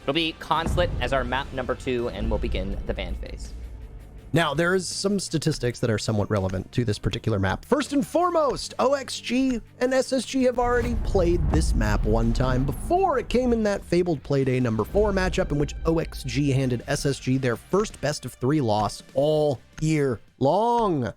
It'll be Consulate as our map number 2, and we'll begin the ban phase. Now, there is some statistics that are somewhat relevant to this particular map. First and foremost, OXG and SSG have already played this map one time before. It came in that fabled Playday number 4 matchup in which OXG handed SSG their first best of 3 loss all year long.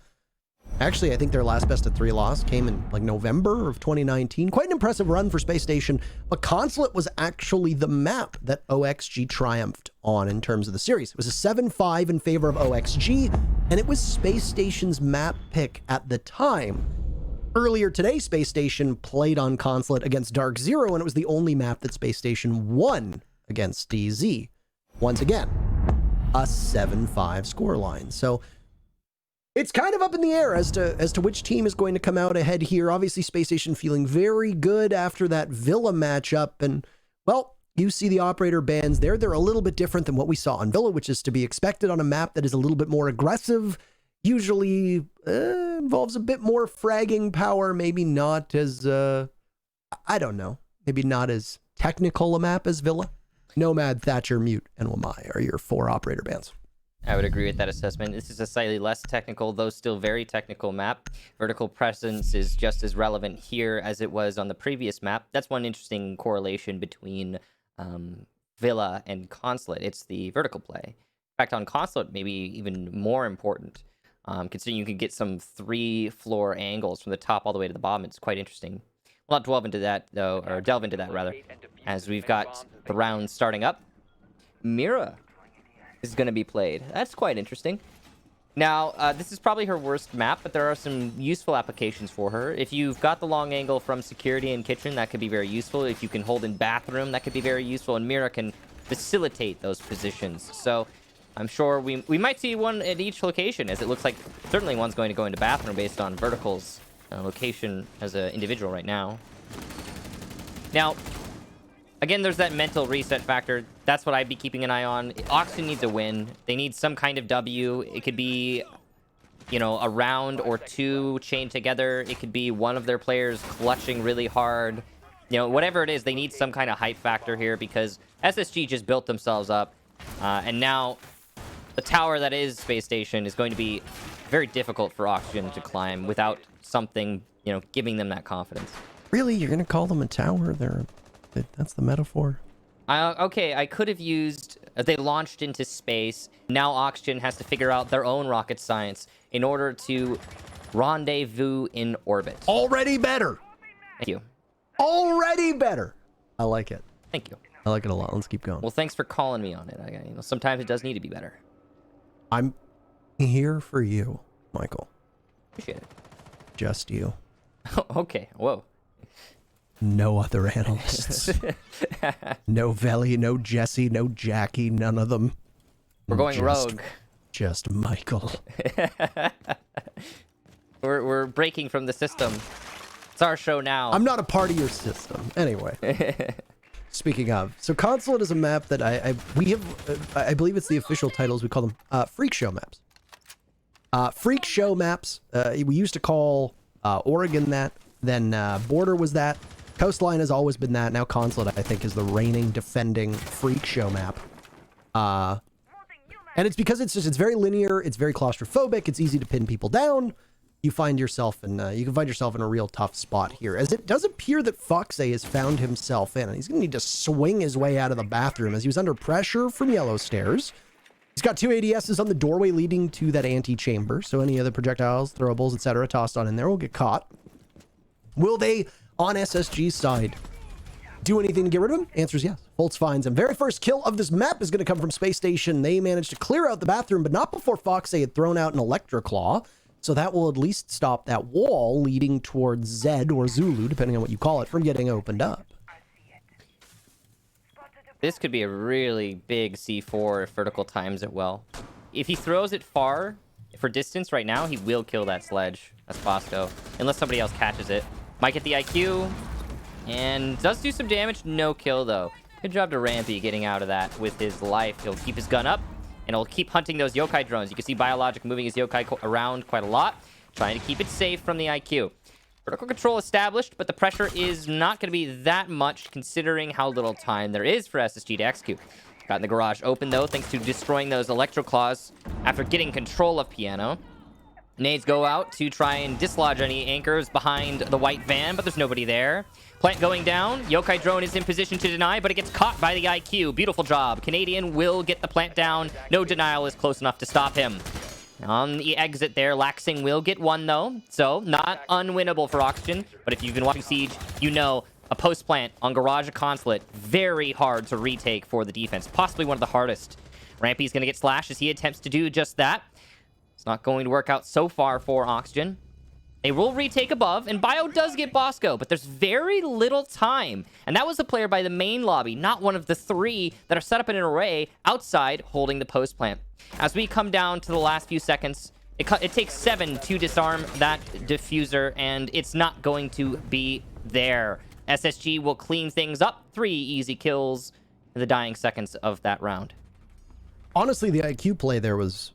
Actually, I think their last best of 3 loss came in like November of 2019. Quite an impressive run for Spacestation, but Consulate was actually the map that OXG triumphed on in terms of the series. It was a 7-5 in favor of OXG, and it was Spacestation's map pick at the time. Earlier today, Spacestation played on Consulate against Dark Zero, and it was the only map that Spacestation won against DZ. Once again, a 7-5 scoreline. So it's kind of up in the air as to which team is going to come out ahead here. Obviously, Spacestation feeling very good after that Villa matchup. And, well, you see the operator bans there. They're a little bit different than what we saw on Villa, which is to be expected on a map that is a little bit more aggressive. Usually involves a bit more fragging power. Maybe not as, I don't know. Maybe not as technical a map as Villa. Nomad, Thatcher, Mute, and Wamai are your 4 operator bans. I would agree with that assessment. This is a slightly less technical, though still very technical map. Vertical presence is just as relevant here as it was on the previous map. That's one interesting correlation between Villa and Consulate. It's the vertical play. In fact, on Consulate, maybe even more important, considering you can get some 3-floor angles from the top all the way to the bottom. It's quite interesting. We'll not delve into that, though, or delve into that, rather, as we've got the round starting up. Mira is going to be played. That's quite interesting. Now, this is probably her worst map, but there are some useful applications for her. If you've got the long angle from security and kitchen, that could be very useful. If you can hold in bathroom, that could be very useful. And Mira can facilitate those positions. So I'm sure we might see one at each location, as it looks like certainly one's going to go into bathroom based on Vertical's location as an individual right now. Now, again, there's that mental reset factor. That's what I'd be keeping an eye on. Oxygen needs a win. They need some kind of W. It could be, you know, a round or 2 chained together. It could be one of their players clutching really hard. You know, whatever it is, they need some kind of hype factor here because SSG just built themselves up. And now the tower that is Spacestation is going to be very difficult for Oxygen to climb without something, you know, giving them that confidence. Really? You're going to call them a tower? That's the metaphor? Okay, I could have used... They launched into space. Now Oxygen has to figure out their own rocket science in order to rendezvous in orbit. Already better. Thank you. Already better. I like it. Thank you. I like it a lot. Let's keep going. Well, thanks for calling me on it. You know, sometimes it does need to be better. I'm here for you, Michael. Appreciate it. Just you. Okay. Whoa. No other analysts. No Veli, no Jesse, no Jackie, none of them. We're going rogue. Just Michael. We're breaking from the system. It's our show now. I'm not a part of your system. Anyway. Speaking of, so Consulate is a map that I believe it's the official titles. We call them Freak Show maps. Freak Show maps. We used to call Oregon that. Then Border was that. Coastline has always been that. Now Consulate, I think, is the reigning, defending Freak Show map. And it's because it's very linear. It's very claustrophobic. It's easy to pin people down. You find yourself in you can find yourself in a real tough spot here, as it does appear that Foxay has found himself in, and he's gonna need to swing his way out of the bathroom as he was under pressure from Yellow Stairs. He's got 2 ADSs on the doorway leading to that antechamber, so any other projectiles, throwables, etc. tossed on in there will get caught. Will they, on SSG's side, do anything to get rid of him? Answer is yes. Holtz finds him. Very first kill of this map is going to come from Spacestation. They managed to clear out the bathroom, but not before Foxay had thrown out an Electroclaw. So that will at least stop that wall leading towards Zed or Zulu, depending on what you call it, from getting opened up. This could be a really big C4 if Vertical times it well. If he throws it far, for distance right now, he will kill that sledge. That's Bosco. Unless somebody else catches it. Might get the IQ. And does do some damage. No kill, though. Good job to Rampy getting out of that with his life. He'll keep his gun up. And he'll keep hunting those yokai drones. You can see Biologic moving his yokai around quite a lot. Trying to keep it safe from the IQ. Vertical control established, but the pressure is not going to be that much considering how little time there is for SSG to execute. Got the garage open, though, thanks to destroying those Electro Claws after getting control of Piano. Nades go out to try and dislodge any anchors behind the white van, but there's nobody there. Plant going down. Yokai drone is in position to deny, but it gets caught by the IQ. Beautiful job. Canadian will get the plant down. No denial is close enough to stop him. On the exit there, Laxing will get one, though. So, not unwinnable for Oxygen. But if you've been watching Siege, you know a post plant on Garage Consulate, very hard to retake for the defense. Possibly one of the hardest. Rampy's going to get slashed as he attempts to do just that. It's not going to work out so far for Oxygen. They will retake above, and Bio does get Bosco, but there's very little time. And that was the player by the main lobby, not one of the three that are set up in an array outside holding the post plant. As we come down to the last few seconds, it takes 7 to disarm that diffuser, and it's not going to be there. SSG will clean things up. 3 easy kills in the dying seconds of that round. Honestly, the IQ play there was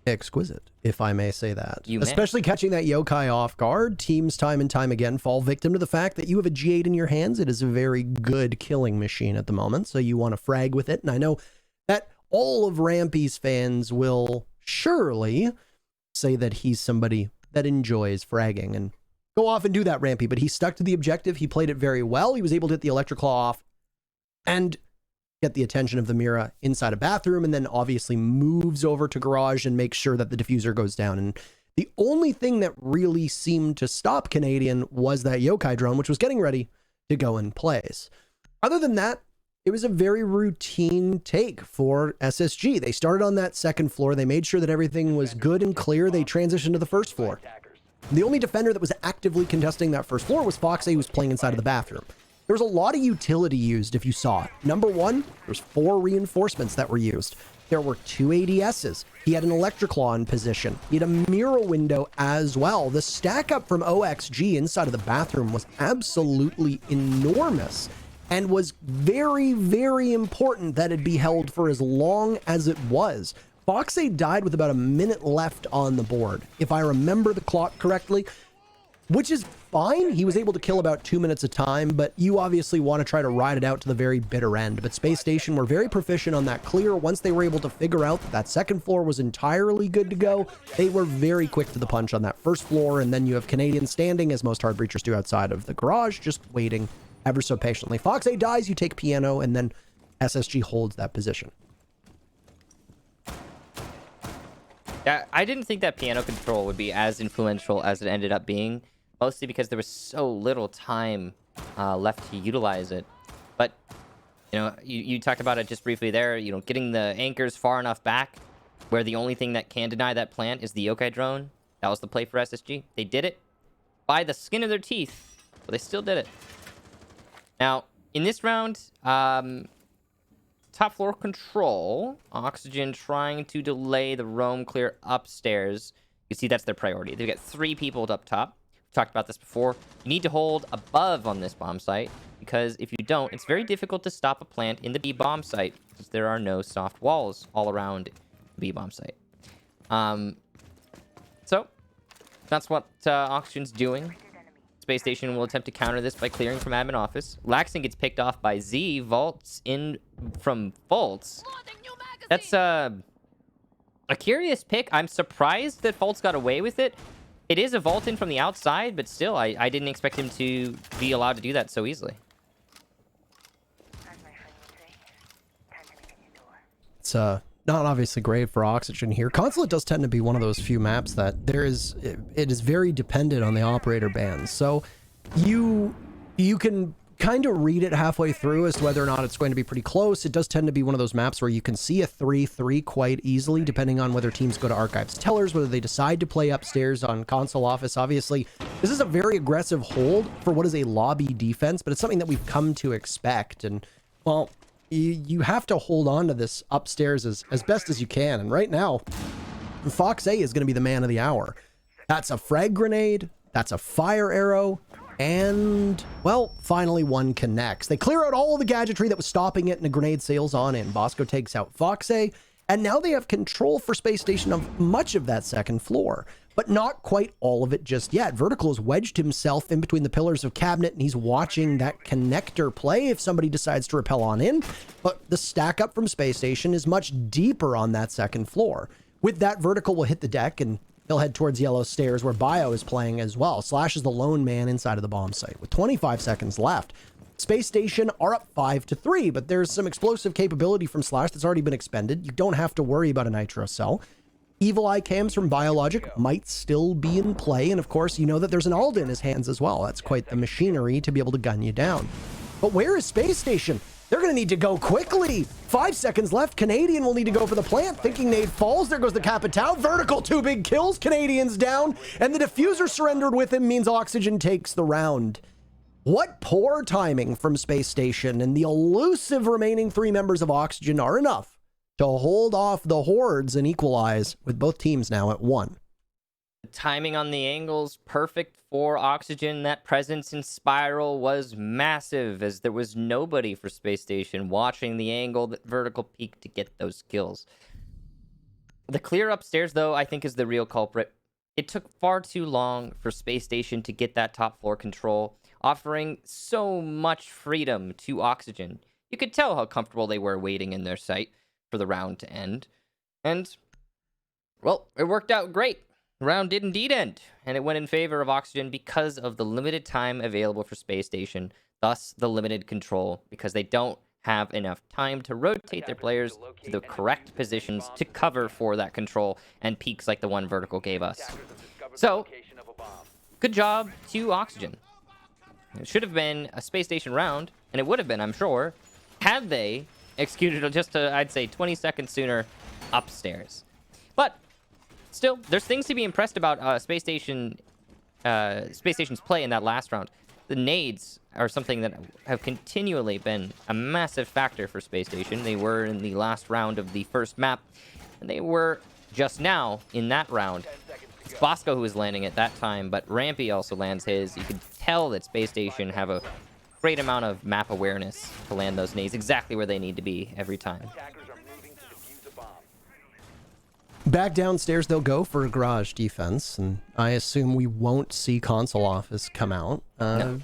exquisite, if I may say that. Especially catching that Yokai off guard. Teams time and time again fall victim to the fact that you have a G8 in your hands. It is a very good killing machine at the moment, so you want to frag with it. And I know that all of Rampy's fans will surely say that he's somebody that enjoys fragging, and go off and do that, Rampy. But he stuck to the objective. He played it very well. He was able to hit the Electric Claw off and get the attention of the Mira inside a bathroom, and then obviously moves over to garage and makes sure that the diffuser goes down. And the only thing that really seemed to stop Canadian was that Yokai drone, which was getting ready to go in place. Other than that, it was a very routine take for SSG. They started on that second floor. They made sure that everything was good and clear. They transitioned to the first floor. The only defender that was actively contesting that first floor was Foxy, who was playing inside of the bathroom. There was a lot of utility used if you saw it. Number one, there's 4 reinforcements that were used. There were 2 ADSs. He had an Electroclaw in position. He had a mirror window as well. The stack up from OXG inside of the bathroom was absolutely enormous and was very, very important that it be held for as long as it was. Foxy died with about a minute left on the board, if I remember the clock correctly, which is fine. He was able to kill about 2 minutes of time, but you obviously want to try to ride it out to the very bitter end. But Space Station were very proficient on that clear. Once they were able to figure out that that second floor was entirely good to go, they were very quick to the punch on that first floor. And then you have Canadian standing, as most hard breachers do, outside of the garage, just waiting ever so patiently. Fox A dies, you take Piano, and then SSG holds that position. Yeah, I didn't think that Piano control would be as influential as it ended up being. Mostly because there was so little time left to utilize it. But, you know, you talked about it just briefly there, you know, getting the anchors far enough back where the only thing that can deny that plant is the Yokai drone. That was the play for SSG. They did it by the skin of their teeth, but they still did it. Now, in this round, top floor control, Oxygen trying to delay the roam clear upstairs. You see that's their priority. They've got 3 people up top. Talked about this before. You need to hold above on this bomb site, because if you don't, it's very difficult to stop a plant in the B bomb site because there are no soft walls all around the B bomb site. So that's what Oxygen's doing. Space Station will attempt to counter this by clearing from admin office. Laxing gets picked off by Z. Vaults in from Vaults. That's a curious pick. I'm surprised that Vaults got away with it. It is a vault in from the outside, but still, I didn't expect him to be allowed to do that so easily. It's not obviously great for Oxygen here. Consulate does tend to be one of those few maps that it is very dependent on the operator bans. So you can kind of read it halfway through as to whether or not it's going to be pretty close. It does tend to be one of those maps where you can see a 3-3 quite easily, depending on whether teams go to Archives Tellers, whether they decide to play upstairs on Console Office. Obviously, this is a very aggressive hold for what is a lobby defense, but it's something that we've come to expect. And, well, you have to hold on to this upstairs as best as you can. And right now, Fox A is going to be the man of the hour. That's a frag grenade. That's a fire arrow. And, well, finally one connects. They clear out all of the gadgetry that was stopping it, and a grenade sails on in. Bosco takes out Fox A, and now they have control for Space Station of much of that second floor. but not quite all of it just yet. Vertical has wedged himself in between the pillars of cabinet, and he's watching that connector play if somebody decides to rappel on in. But the stack up from Space Station is much deeper on that second floor. With that, Vertical will hit the deck, and he'll head towards yellow stairs where Bio is playing as well. Slash is the lone man inside of the bomb site with 25 seconds left. Space Station are up 5-3, but there's some explosive capability from Slash that's already been expended. You don't have to worry about a nitro cell. Evil Eye cams from Biologic might still be in play, and of course, you know that there's an Alda in his hands as well. That's quite the machinery to be able to gun you down. But where is Space Station? They're going to need to go quickly. 5 seconds left. Canadian will need to go for the plant. Thinking nade falls. There goes the Capitao. Vertical, 2 big kills. Canadian's down. And the diffuser surrendered with him means Oxygen takes the round. What poor timing from Space Station, and the elusive remaining 3 members of Oxygen are enough to hold off the hordes and equalize, with both teams now at 1. The timing on the angles, perfect for Oxygen. That presence in Spiral was massive, as there was nobody for Space Station watching the angle that Vertical peaked to get those kills. The clear upstairs, though, I think is the real culprit. It took far too long for Space Station to get that top floor control, offering so much freedom to Oxygen. You could tell how comfortable they were waiting in their site for the round to end. And, well, it worked out great. The round did indeed end, and it went in favor of Oxygen because of the limited time available for Space Station, thus the limited control, because they don't have enough time to rotate their players to the correct positions to cover for that control and peaks like the one Vertical gave us. So, good job to Oxygen. It should have been a Space Station round, and it would have been, I'm sure, had they executed just, I'd say, 20 seconds sooner upstairs. But still, there's things to be impressed about Space Station's play in that last round. The nades are something that have continually been a massive factor for Space Station. They were in the last round of the first map, and they were just now in that round. It's Bosco who was landing at that time, but Rampy also lands his. You could tell that Space Station have a great amount of map awareness to land those nades exactly where they need to be every time. Back downstairs they'll go for a garage defense, and I assume we won't see console office come out. No.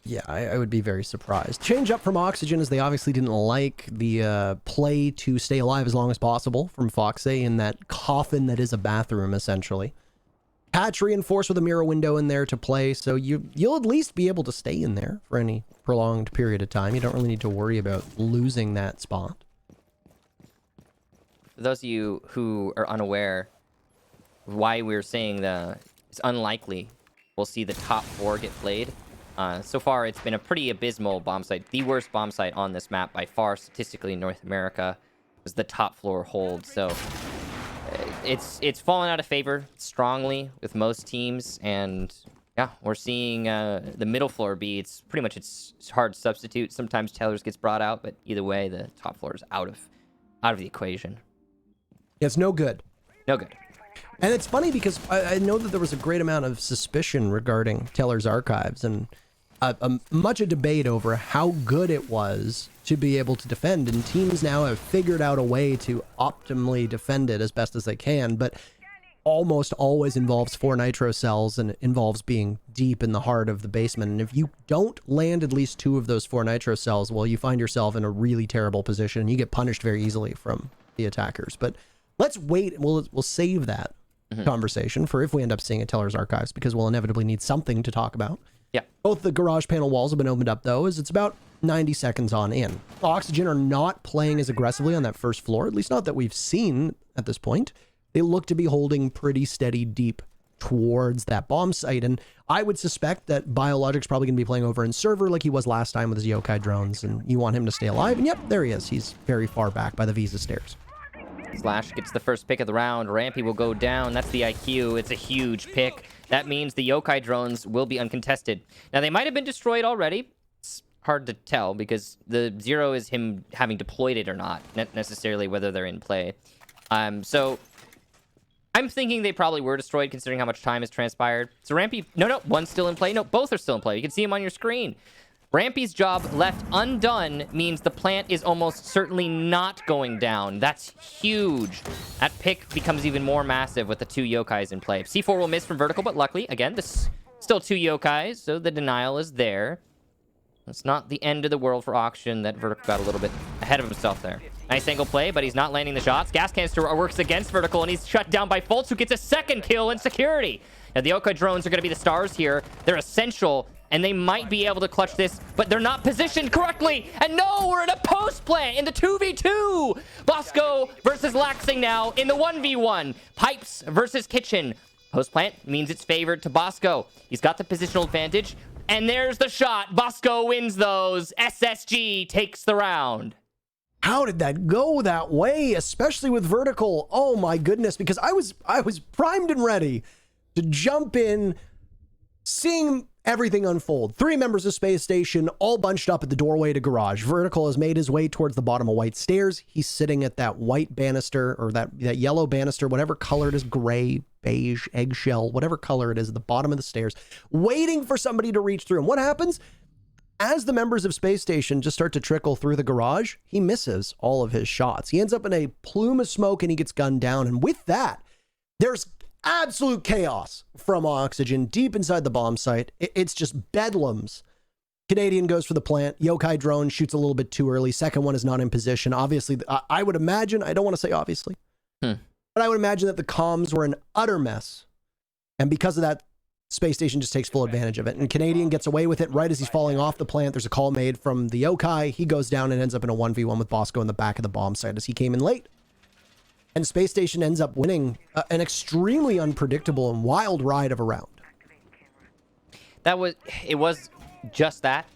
Yeah, I would be very surprised. Change up from Oxygen, as they obviously didn't like the play to stay alive as long as possible from Foxay in that coffin that is a bathroom, essentially. Patch reinforced with a mirror window in there to play, so you'll at least be able to stay in there for any prolonged period of time. You don't really need to worry about losing that spot. For those of you who are unaware why we're saying it's unlikely we'll see the top 4 get played, so far it's been a pretty abysmal bomb site. The worst bomb site on this map by far statistically in North America was the top floor hold. So it's fallen out of favor strongly with most teams, and yeah, we're seeing the middle floor be it's hard substitute. Sometimes Taylor's gets brought out, but either way the top floor is out of the equation. It's no good. No good. And it's funny because I know that there was a great amount of suspicion regarding Teller's archives, and much a debate over how good it was to be able to defend, and teams now have figured out a way to optimally defend it as best as they can, but almost always involves 4 nitro cells and involves being deep in the heart of the basement. And if you don't land at least 2 of those 4 nitro cells, well, you find yourself in a really terrible position, and you get punished very easily from the attackers. But let's wait, and we'll save that conversation for if we end up seeing a Teller's archives, because we'll inevitably need something to talk about. Yeah. Both the garage panel walls have been opened up, though, as it's about 90 seconds on in. Oxygen are not playing as aggressively on that first floor, at least not that we've seen at this point. They look to be holding pretty steady deep towards that bomb site, and I would suspect that Biologic's probably going to be playing over in server like he was last time with his yokai drones, and you want him to stay alive, and yep, there he is. He's very far back by the Visa stairs. Slash gets the first pick of the round. Rampy will go down. That's the IQ. It's a huge pick. That means the yokai drones will be uncontested. Now, they might have been destroyed already. It's hard to tell because the 0 is him having deployed it or not, not necessarily whether they're in play. So I'm thinking they probably were destroyed considering how much time has transpired. So Rampy, no, one's still in play. No, both are still in play. You can see him on your screen. Rampy's job left undone means the plant is almost certainly not going down. That's huge. That pick becomes even more massive with the 2 yokais in play. C4 will miss from vertical, but luckily, again, this still 2 yokais, so the denial is there. It's not the end of the world for Oxygen that vertical got a little bit ahead of himself there. Nice angle play, but he's not landing the shots. Gas canister works against vertical, and he's shut down by Fultz, who gets a second kill in security. Now, the yokai drones are going to be the stars here. They're essential, and they might be able to clutch this, but they're not positioned correctly. And no, we're in a post plant in the 2v2. Bosco versus Laxing now in the 1v1. Pipes versus Kitchen. Post plant means it's favored to Bosco. He's got the positional advantage, and there's the shot. Bosco wins those. SSG takes the round. How did that go that way, especially with vertical? Oh my goodness, because I was primed and ready to jump in, seeing everything unfold. 3 members of Space Station all bunched up at the doorway to garage. Vertical has made his way towards the bottom of white stairs. He's sitting at that white banister, or that yellow banister, whatever color it is, gray, beige, eggshell, whatever color it is, at the bottom of the stairs, waiting for somebody to reach through. And what happens? As the members of Space Station just start to trickle through the garage, he misses all of his shots. He ends up in a plume of smoke and he gets gunned down. And with that, there's absolute chaos from Oxygen deep inside the bomb site. It's just bedlams. Canadian goes for the plant. Yokai drone shoots a little bit too early. Second one is not in position. Obviously, I would imagine, I don't want to say obviously, but I would imagine that the comms were an utter mess. And because of that, Space Station just takes full advantage of it. And Canadian gets away with it right as he's falling off the plant. There's a call made from the yokai. He goes down and ends up in a 1v1 with Bosco in the back of the bomb site as he came in late. And Space Station ends up winning an extremely unpredictable and wild ride of a round. It was just that.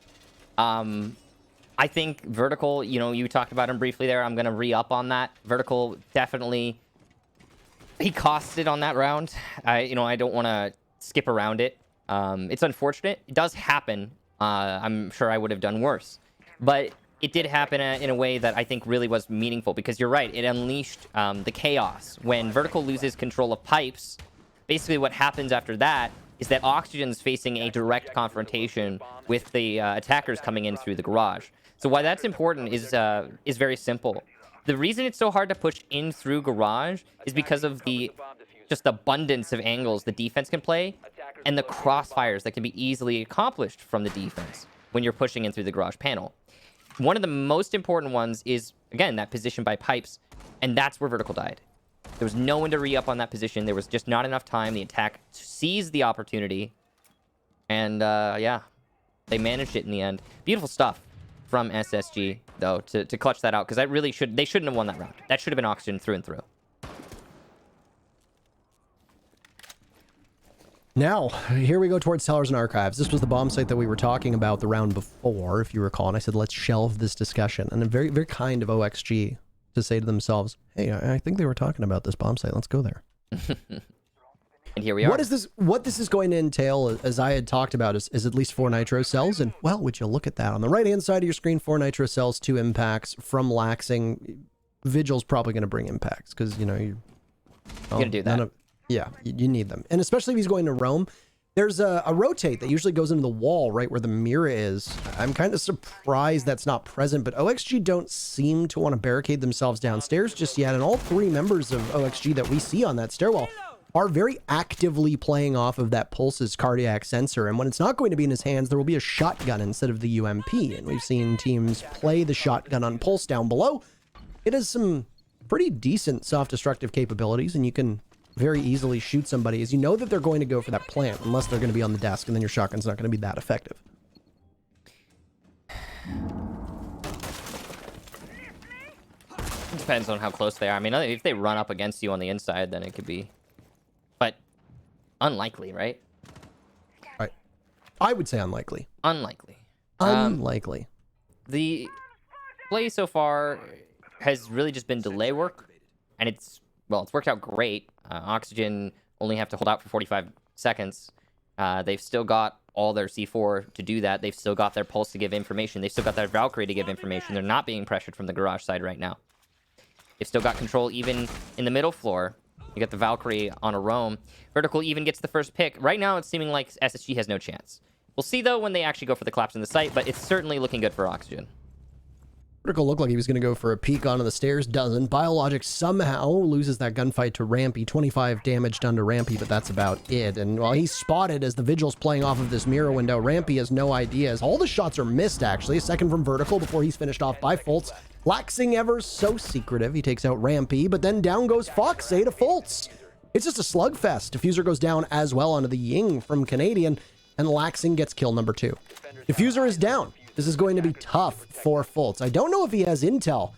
I think Vertical, you talked about him briefly there. I'm going to re-up on that. Vertical definitely, he costed on that round. I don't want to skip around it. It's unfortunate. It does happen. I'm sure I would have done worse. But it did happen in a way that I think really was meaningful, because you're right. It unleashed the chaos. When Vertical loses control of pipes, basically what happens after that is that Oxygen's facing a direct confrontation with the attackers coming in through the garage. So why that's important is very simple. The reason it's so hard to push in through garage is because of the just abundance of angles the defense can play and the crossfires that can be easily accomplished from the defense when you're pushing in through the garage panel. One of the most important ones is, again, that position by pipes, and that's where Vertical died. There was no one to re-up on that position. There was just not enough time. The attack seized the opportunity, and yeah, they managed it in the end. Beautiful stuff from SSG, though, to clutch that out, because they shouldn't have won that round. That should have been Oxygen through and through. Now, here we go towards Tellers and Archives. This was the bomb site that we were talking about the round before, if you recall, and I said, let's shelve this discussion. And a very, very kind of OXG to say to themselves, hey, I think they were talking about this bomb site. Let's go there. And here we are. What this is going to entail, as I had talked about, is at least 4 nitro cells. And, well, would you look at that? On the right-hand side of your screen, 4 nitro cells, 2 impacts from Laxing. Vigil's probably going to bring impacts, because, you're going to do that. Yeah, you need them. And especially if he's going to roam. There's a rotate that usually goes into the wall right where the mirror is. I'm kind of surprised that's not present, but OXG don't seem to want to barricade themselves downstairs just yet. And all 3 members of OXG that we see on that stairwell are very actively playing off of that Pulse's cardiac sensor. And when it's not going to be in his hands, there will be a shotgun instead of the UMP. And we've seen teams play the shotgun on Pulse down below. It has some pretty decent self-destructive capabilities, and you can very easily shoot somebody as you know that they're going to go for that plant, unless they're going to be on the desk, and then your shotgun's not going to be that effective. It depends on how close they are. I mean, if they run up against you on the inside, then it could be, but unlikely, right? Right. I would say unlikely. Unlikely. Unlikely. The play so far has really just been delay work, and it's worked out great. Oxygen only have to hold out for 45 seconds. They've still got all their C4 to do that. They've still got their Pulse to give information. They've still got their Valkyrie to give information. They're not being pressured from the garage side right now. They've still got control even in the middle floor. You got the Valkyrie on a roam. Vertical even gets the first pick. Right now, it's seeming like SSG has no chance. We'll see, though, when they actually go for the collapse in the site, but it's certainly looking good for Oxygen. Vertical looked like he was going to go for a peek onto the stairs, doesn't. Biologic somehow loses that gunfight to Rampy. 25 damage done to Rampy, but that's about it. And while he's spotted as the Vigil's playing off of this mirror window, Rampy has no idea, as all the shots are missed, actually. A second from Vertical before he's finished off by Fultz. Laxing ever so secretive. He takes out Rampy, but then down goes Foxay to Fultz. It's just a slugfest. Diffuser goes down as well onto the Ying from Canadian, and Laxing gets kill number 2. Diffuser is down. This is going to be tough for Fultz. I don't know if he has intel.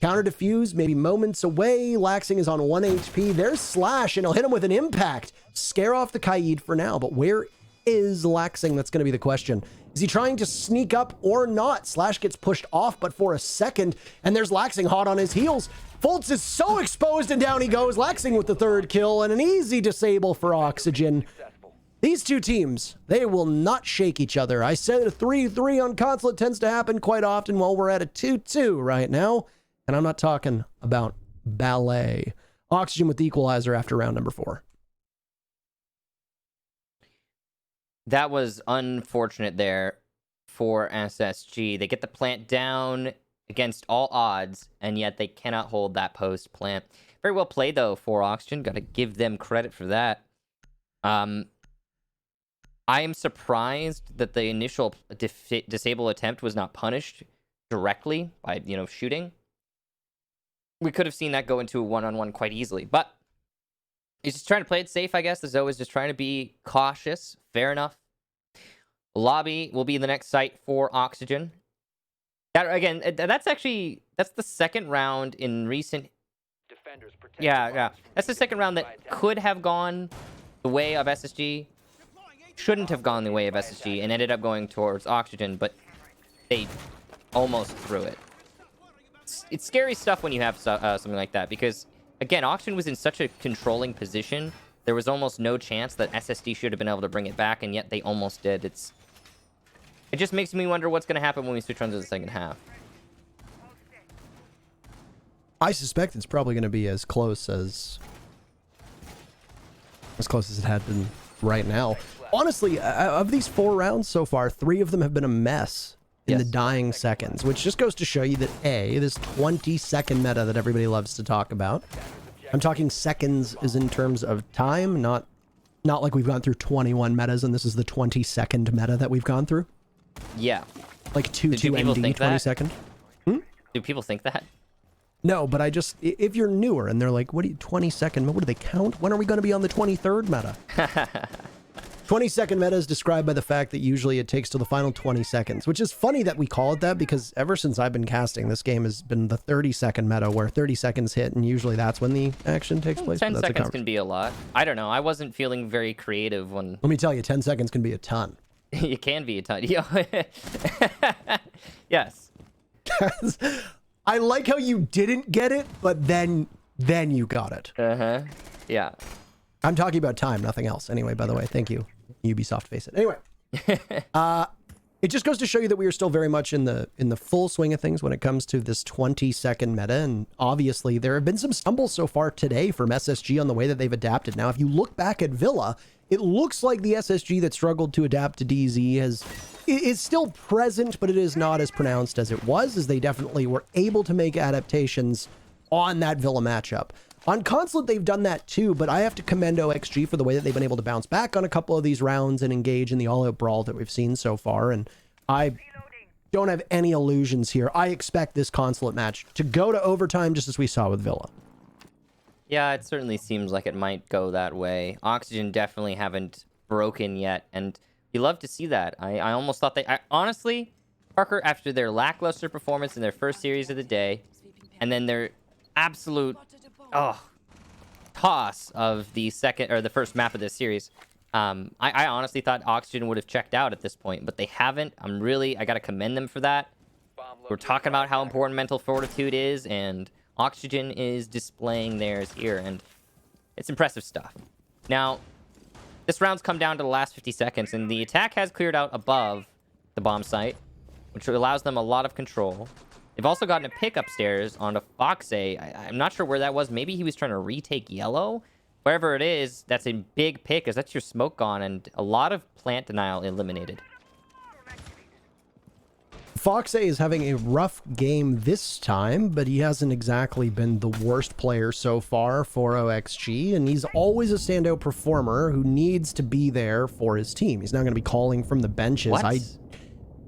Counter diffuse, maybe moments away. Laxing is on 1 HP. There's Slash, and he'll hit him with an impact. Scare off the Kaid for now, but where is Laxing? That's going to be the question. Is he trying to sneak up or not? Slash gets pushed off, but for a second, and there's Laxing hot on his heels. Fultz is so exposed, and down he goes. Laxing with the 3rd kill, and an easy disable for Oxygen. These two teams, they will not shake each other. I said a 3-3 on console. It tends to happen quite often. Well, we're at a 2-2 right now, and I'm not talking about ballet. Oxygen with the equalizer after round number 4. That was unfortunate there for SSG. They get the plant down against all odds, and yet they cannot hold that post plant. Very well played, though, for Oxygen. Got to give them credit for that. I am surprised that the initial disable attempt was not punished directly by, shooting. We could have seen that go into a one-on-one quite easily, but he's just trying to play it safe, I guess. The Zoe is just trying to be cautious. Fair enough. Lobby will be the next site for Oxygen. That, again, that's the second round in recent... Yeah. That's the second round that could have gone the way of SSG. Shouldn't have gone the way of SSG and ended up going towards Oxygen, but they almost threw it. It's scary stuff when you have something like that, because, again, Oxygen was in such a controlling position, there was almost no chance that SSD should have been able to bring it back, and yet they almost did. It just makes me wonder what's going to happen when we switch on to the second half. I suspect it's probably going to be as close as it had been right now. Honestly, of these 4 rounds so far, 3 of them have been a mess in the dying seconds, which just goes to show you that, A, this 20-second meta that everybody loves to talk about. I'm talking seconds is in terms of time, not like we've gone through 21 metas and this is the 20-second meta that we've gone through. Yeah. Like 2-2 ND, 20-second. Do people think that? No, but if you're newer and they're like, 20-second, what do they count? When are we going to be on the 23rd meta? 20-second meta is described by the fact that usually it takes till the final 20 seconds, which is funny that we call it that, because ever since I've been casting, this game has been the 30-second meta, where 30 seconds hit, and usually that's when the action takes place. 10 seconds can be a lot. I don't know. I wasn't feeling very creative when... Let me tell you, 10 seconds can be a ton. It can be a ton. Yes. I like how you didn't get it, but then you got it. Uh-huh. Yeah. I'm talking about time, nothing else. Anyway, by the way, thank you, Ubisoft Face It. Anyway, it just goes to show you that we are still very much in the full swing of things when it comes to this 20-second meta, and obviously there have been some stumbles so far today from SSG on the way that they've adapted. Now, if you look back at Villa, it looks like the SSG that struggled to adapt to DZ is still present, but it is not as pronounced as it was, as they definitely were able to make adaptations on that Villa matchup. On console, they've done that too, but I have to commend OXG for the way that they've been able to bounce back on a couple of these rounds and engage in the all-out brawl that we've seen so far, and I don't have any illusions here. I expect this consulate match to go to overtime, just as we saw with Villa. Yeah, it certainly seems like it might go that way. Oxygen definitely haven't broken yet, and you love to see that. I almost thought honestly, Parker, after their lackluster performance in their first series of the day, and then their absolute toss of the first map of this series, I honestly thought Oxygen would have checked out at this point, but they haven't. I gotta commend them for that. We're talking about how important mental fortitude is, and Oxygen is displaying theirs here, and it's impressive stuff. Now, this round's come down to the last 50 seconds, and the attack has cleared out above the bomb site, which allows them a lot of control. They've also gotten a pick upstairs onto Foxay. I'm not sure where that was. Maybe he was trying to retake yellow. Wherever it is, that's a big pick, as that's your smoke gone, and a lot of plant denial eliminated. Foxe is having a rough game this time, but he hasn't exactly been the worst player so far for OXG, and he's always a standout performer who needs to be there for his team. He's not going to be calling from the benches.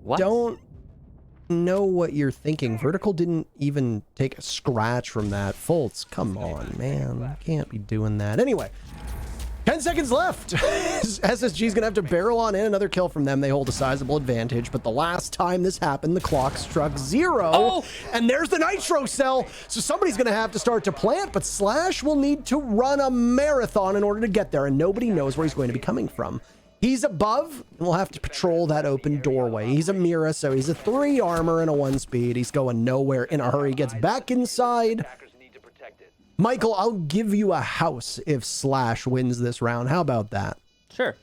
What? Don't know what you're thinking. Vertical didn't even take a scratch from that. Fultz, come on, man. Can't be doing that. Anyway, 10 seconds left. SSG's gonna have to barrel on in another kill from them. They hold a sizable advantage, but the last time this happened, the clock struck 0. Oh! And there's the nitro cell. So somebody's gonna have to start to plant, but Slash will need to run a marathon in order to get there, and nobody knows where he's going to be coming from. He's above, and we'll have to patrol that open doorway. He's a Mira, so he's a 3 armor and a 1 speed. He's going nowhere in a hurry. Gets back inside. Michael, I'll give you a house if Slash wins this round. How about that? Sure.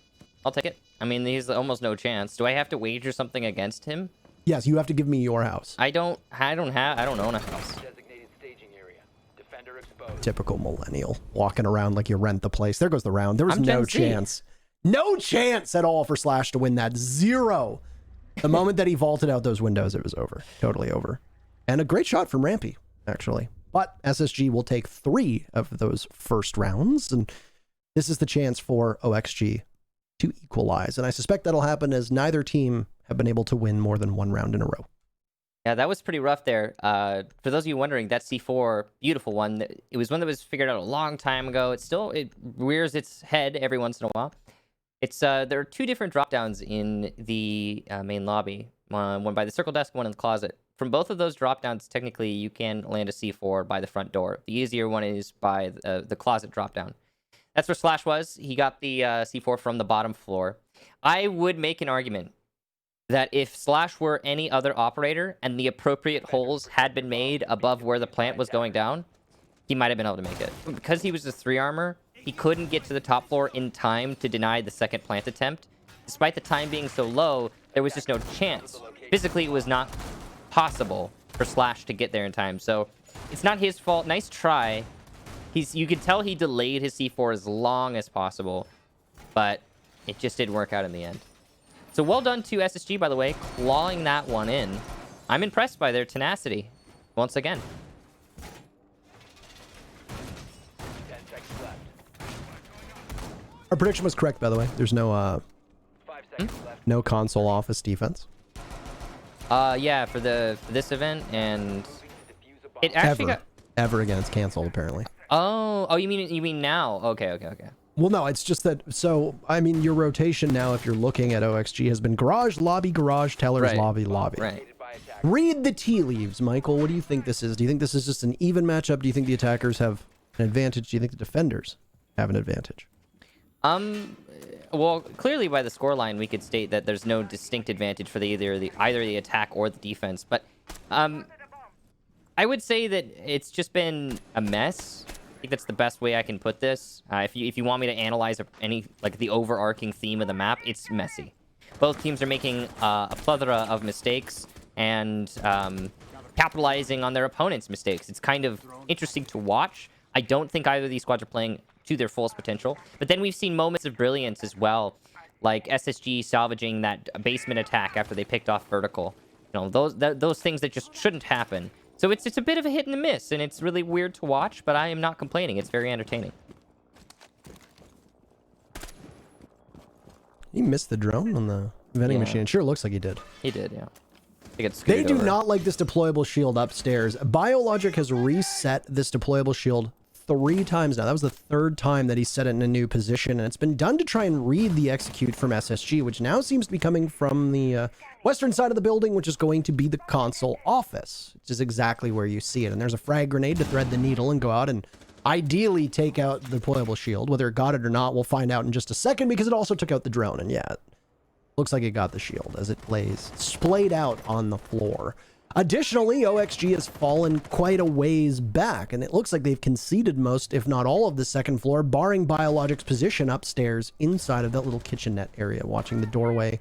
I'll take it. I mean, he's almost no chance. Do I have to wager something against him? Yes, you have to give me your house. I don't own a house. Typical millennial. Walking around like you rent the place. There goes the round. There was no chance. No chance at all for Slash to win that. 0. The moment that he vaulted out those windows, it was over. Totally over. And a great shot from Rampy, actually. But SSG will take 3 of those first rounds, and this is the chance for OXG to equalize. And I suspect that'll happen as neither team have been able to win more than 1 round in a row. Yeah, that was pretty rough there. For those of you wondering, that C4, beautiful one. It was one that was figured out a long time ago. It rears its head every once in a while. There are 2 different drop downs in the main lobby. One by the circle desk, one in the closet. From both of those drop downs, technically, you can land a C4 by the front door. The easier one is by the closet drop down. That's where Slash was. He got the C4 from the bottom floor. I would make an argument that if Slash were any other operator and the appropriate holes had been made above where the plant was going down, he might have been able to make it. Because he was a 3 armor, he couldn't get to the top floor in time to deny the second plant attempt. Despite the time being so low, there was just no chance. Physically, it was not possible for Slash to get there in time. So it's not his fault. Nice try. You could tell he delayed his C4 as long as possible, but it just didn't work out in the end. So well done to SSG, by the way, clawing that one in. I'm impressed by their tenacity once again. 10 seconds left. Our prediction was correct, by the way. There's no 5 seconds left. no console office defense. Yeah, for this event, and it actually Ever again. It's canceled, apparently. Oh, you mean now? Okay. Well, no, it's just that, so, I mean, your rotation now, if you're looking at OXG, has been garage, lobby, garage, tellers, Right. lobby. Right. Read the tea leaves, Michael. What do you think this is? Do you think this is just an even matchup? Do you think the attackers have an advantage? Do you think the defenders have an advantage? Well, clearly by the scoreline, we could state that there's no distinct advantage for either the attack or the defense. But I would say that it's just been a mess. I think that's the best way I can put this. If you want me to analyze the overarching theme of the map, it's messy. Both teams are making a plethora of mistakes and capitalizing on their opponent's mistakes. It's kind of interesting to watch. I don't think either of these squads are playing to their fullest potential. But then we've seen moments of brilliance as well, like SSG salvaging that basement attack after they picked off vertical. You know, those things that just shouldn't happen. So it's a bit of a hit and a miss, and it's really weird to watch, but I am not complaining. It's very entertaining. He missed the drone on the vending machine. It sure looks like he did. He did, yeah. They do not like this deployable shield upstairs. Biologic has reset this deployable shield 3 times now. That was the 3rd time that he set it in a new position, and it's been done to try and read the execute from SSG, which now seems to be coming from the western side of the building, which is going to be the console office, which is exactly where you see it. And there's a frag grenade to thread the needle and go out and ideally take out the deployable shield. Whether it got it or not, we'll find out in just a second, because it also took out the drone, and yeah, looks like it got the shield as it lays splayed out on the floor. Additionally, OXG has fallen quite a ways back, and it looks like they've conceded most, if not all, of the second floor, barring Biologic's position upstairs inside of that little kitchenette area, watching the doorway.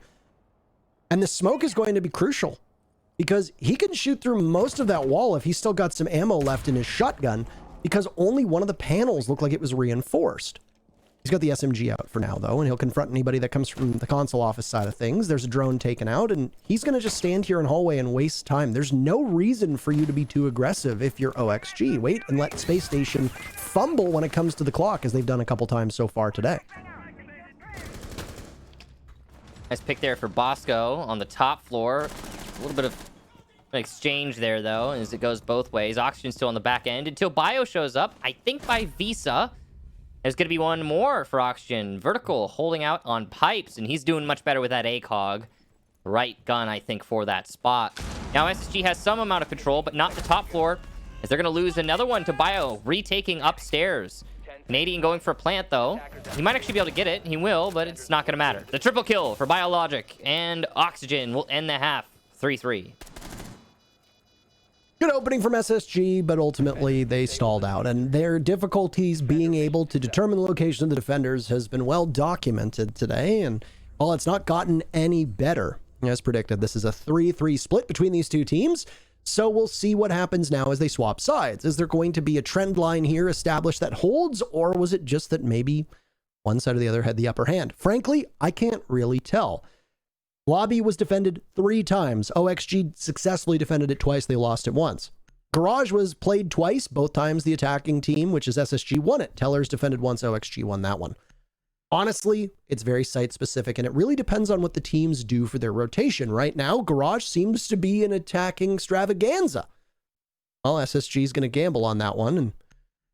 And the smoke is going to be crucial, because he can shoot through most of that wall if he's still got some ammo left in his shotgun, because only one of the panels looked like it was reinforced. He's got the SMG out for now, though, and he'll confront anybody that comes from the console office side of things. There's a drone taken out, and he's going to just stand here in hallway and waste time. There's no reason for you to be too aggressive if you're OXG. Wait and let Space Station fumble when it comes to the clock, as they've done a couple times so far today. Nice pick there for Bosco on the top floor. A little bit of an exchange there, though, as it goes both ways. Oxygen still on the back end until Bio shows up. I think by Visa. There's going to be one more for Oxygen. Vertical holding out on pipes, and he's doing much better with that ACOG. Right gun, I think, for that spot. Now, SSG has some amount of control, but not the top floor, as they're going to lose another one to Bio, retaking upstairs. Canadian going for a plant, though. He might actually be able to get it. He will, but it's not going to matter. The triple kill for Biologic, and Oxygen will end the half 3-3. Good opening from SSG, but ultimately they stalled out, and their difficulties being able to determine the location of the defenders has been well documented today, and while it's not gotten any better, as predicted, this is a 3-3 split between these two teams, so we'll see what happens now as they swap sides. Is there going to be a trend line here established that holds, or was it just that maybe one side or the other had the upper hand? Frankly, I can't really tell. Lobby was defended 3 times. OXG successfully defended it twice. They lost it once. Garage was played twice. Both times the attacking team, which is SSG, won it. Tellers defended once. OXG won that one. Honestly, it's very site specific, and it really depends on what the teams do for their rotation. Right now, Garage seems to be an attacking extravaganza. Well, SSG is going to gamble on that one, and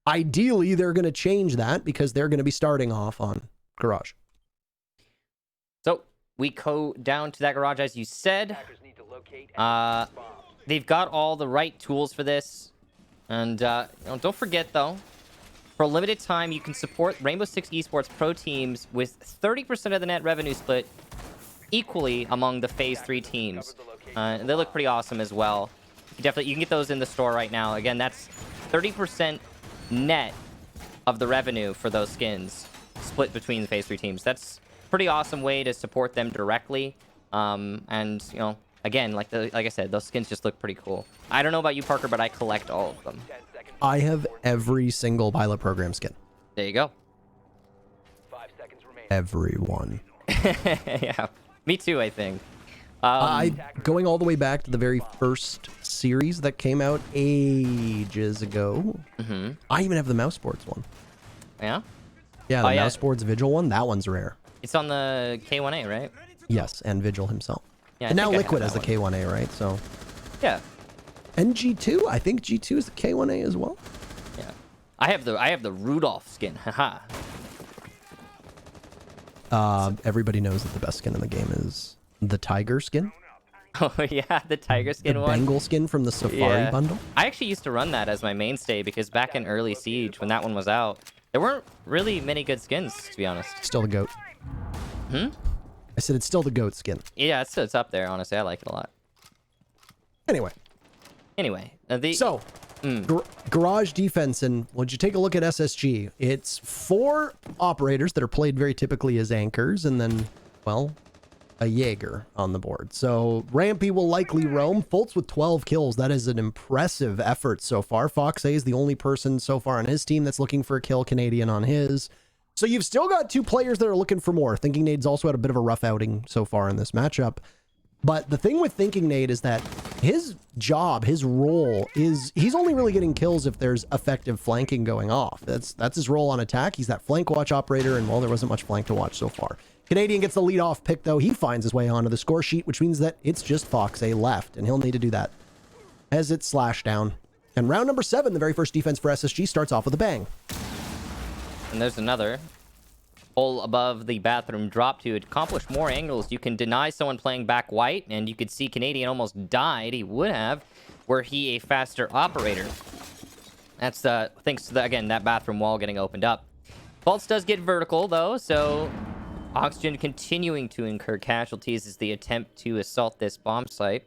ideally they're going to change that because they're going to be starting off on Garage. So we go down to that Garage, as you said. They've got all the right tools for this. And don't forget, though, for a limited time, you can support Rainbow Six Esports pro teams with 30% of the net revenue split equally among the Phase 3 teams. And they look pretty awesome as well. You can get those in the store right now. Again, that's 30% net of the revenue for those skins split between the Phase 3 teams. That's pretty awesome way to support them directly. And again, like I said, those skins just look pretty cool. I don't know about you, Parker, but I collect all of them. I have every single pilot program skin. There you go. 5 seconds remaining. Everyone. Yeah, me too, I think. Going all the way back to the very first series that came out ages ago. I even have the Mouse Sports one. Yeah? Yeah, the Mouse Sports Vigil one. That one's rare. It's on the K1A, right? Yes, and Vigil himself. Yeah, and now Liquid has the K1A, right? So. Yeah. And G2, I think G2 is the K1A as well. Yeah. I have the Rudolph skin. Haha. Everybody knows that the best skin in the game is the Tiger skin. Oh yeah, the Tiger skin the one. Bengal skin from the Safari bundle. I actually used to run that as my mainstay because back in early Siege, when that one was out, there weren't really many good skins, to be honest. Still the GOAT. I said it's still the GOAT skin. Yeah, it's up there, honestly. I like it a lot. Anyway, so Garage defense, and would you take a look at SSG? It's 4 operators that are played very typically as anchors, and then, well, a Jaeger on the board. So Rampy will likely roam. Fultz with 12 kills. That is an impressive effort so far. Fox A is the only person so far on his team that's looking for a kill. Canadian on his. So you've still got 2 players that are looking for more. Thinking Nade's also had a bit of a rough outing so far in this matchup. But the thing with Thinking Nade is that his job, his role is he's only really getting kills if there's effective flanking going off. That's his role on attack. He's that flank watch operator, and well, there wasn't much flank to watch so far. Canadian gets the lead off pick, though. He finds his way onto the score sheet, which means that it's just Fox A left, and he'll need to do that as it's slashed down. And round number 7, the very first defense for SSG, starts off with a bang. And there's another hole above the bathroom drop to accomplish more angles. You can deny someone playing back white, and you could see Canadian almost died. He would have, were he a faster operator. That's thanks to again that bathroom wall getting opened up. Fultz does get vertical though, so Oxygen continuing to incur casualties as the attempt to assault this bomb site.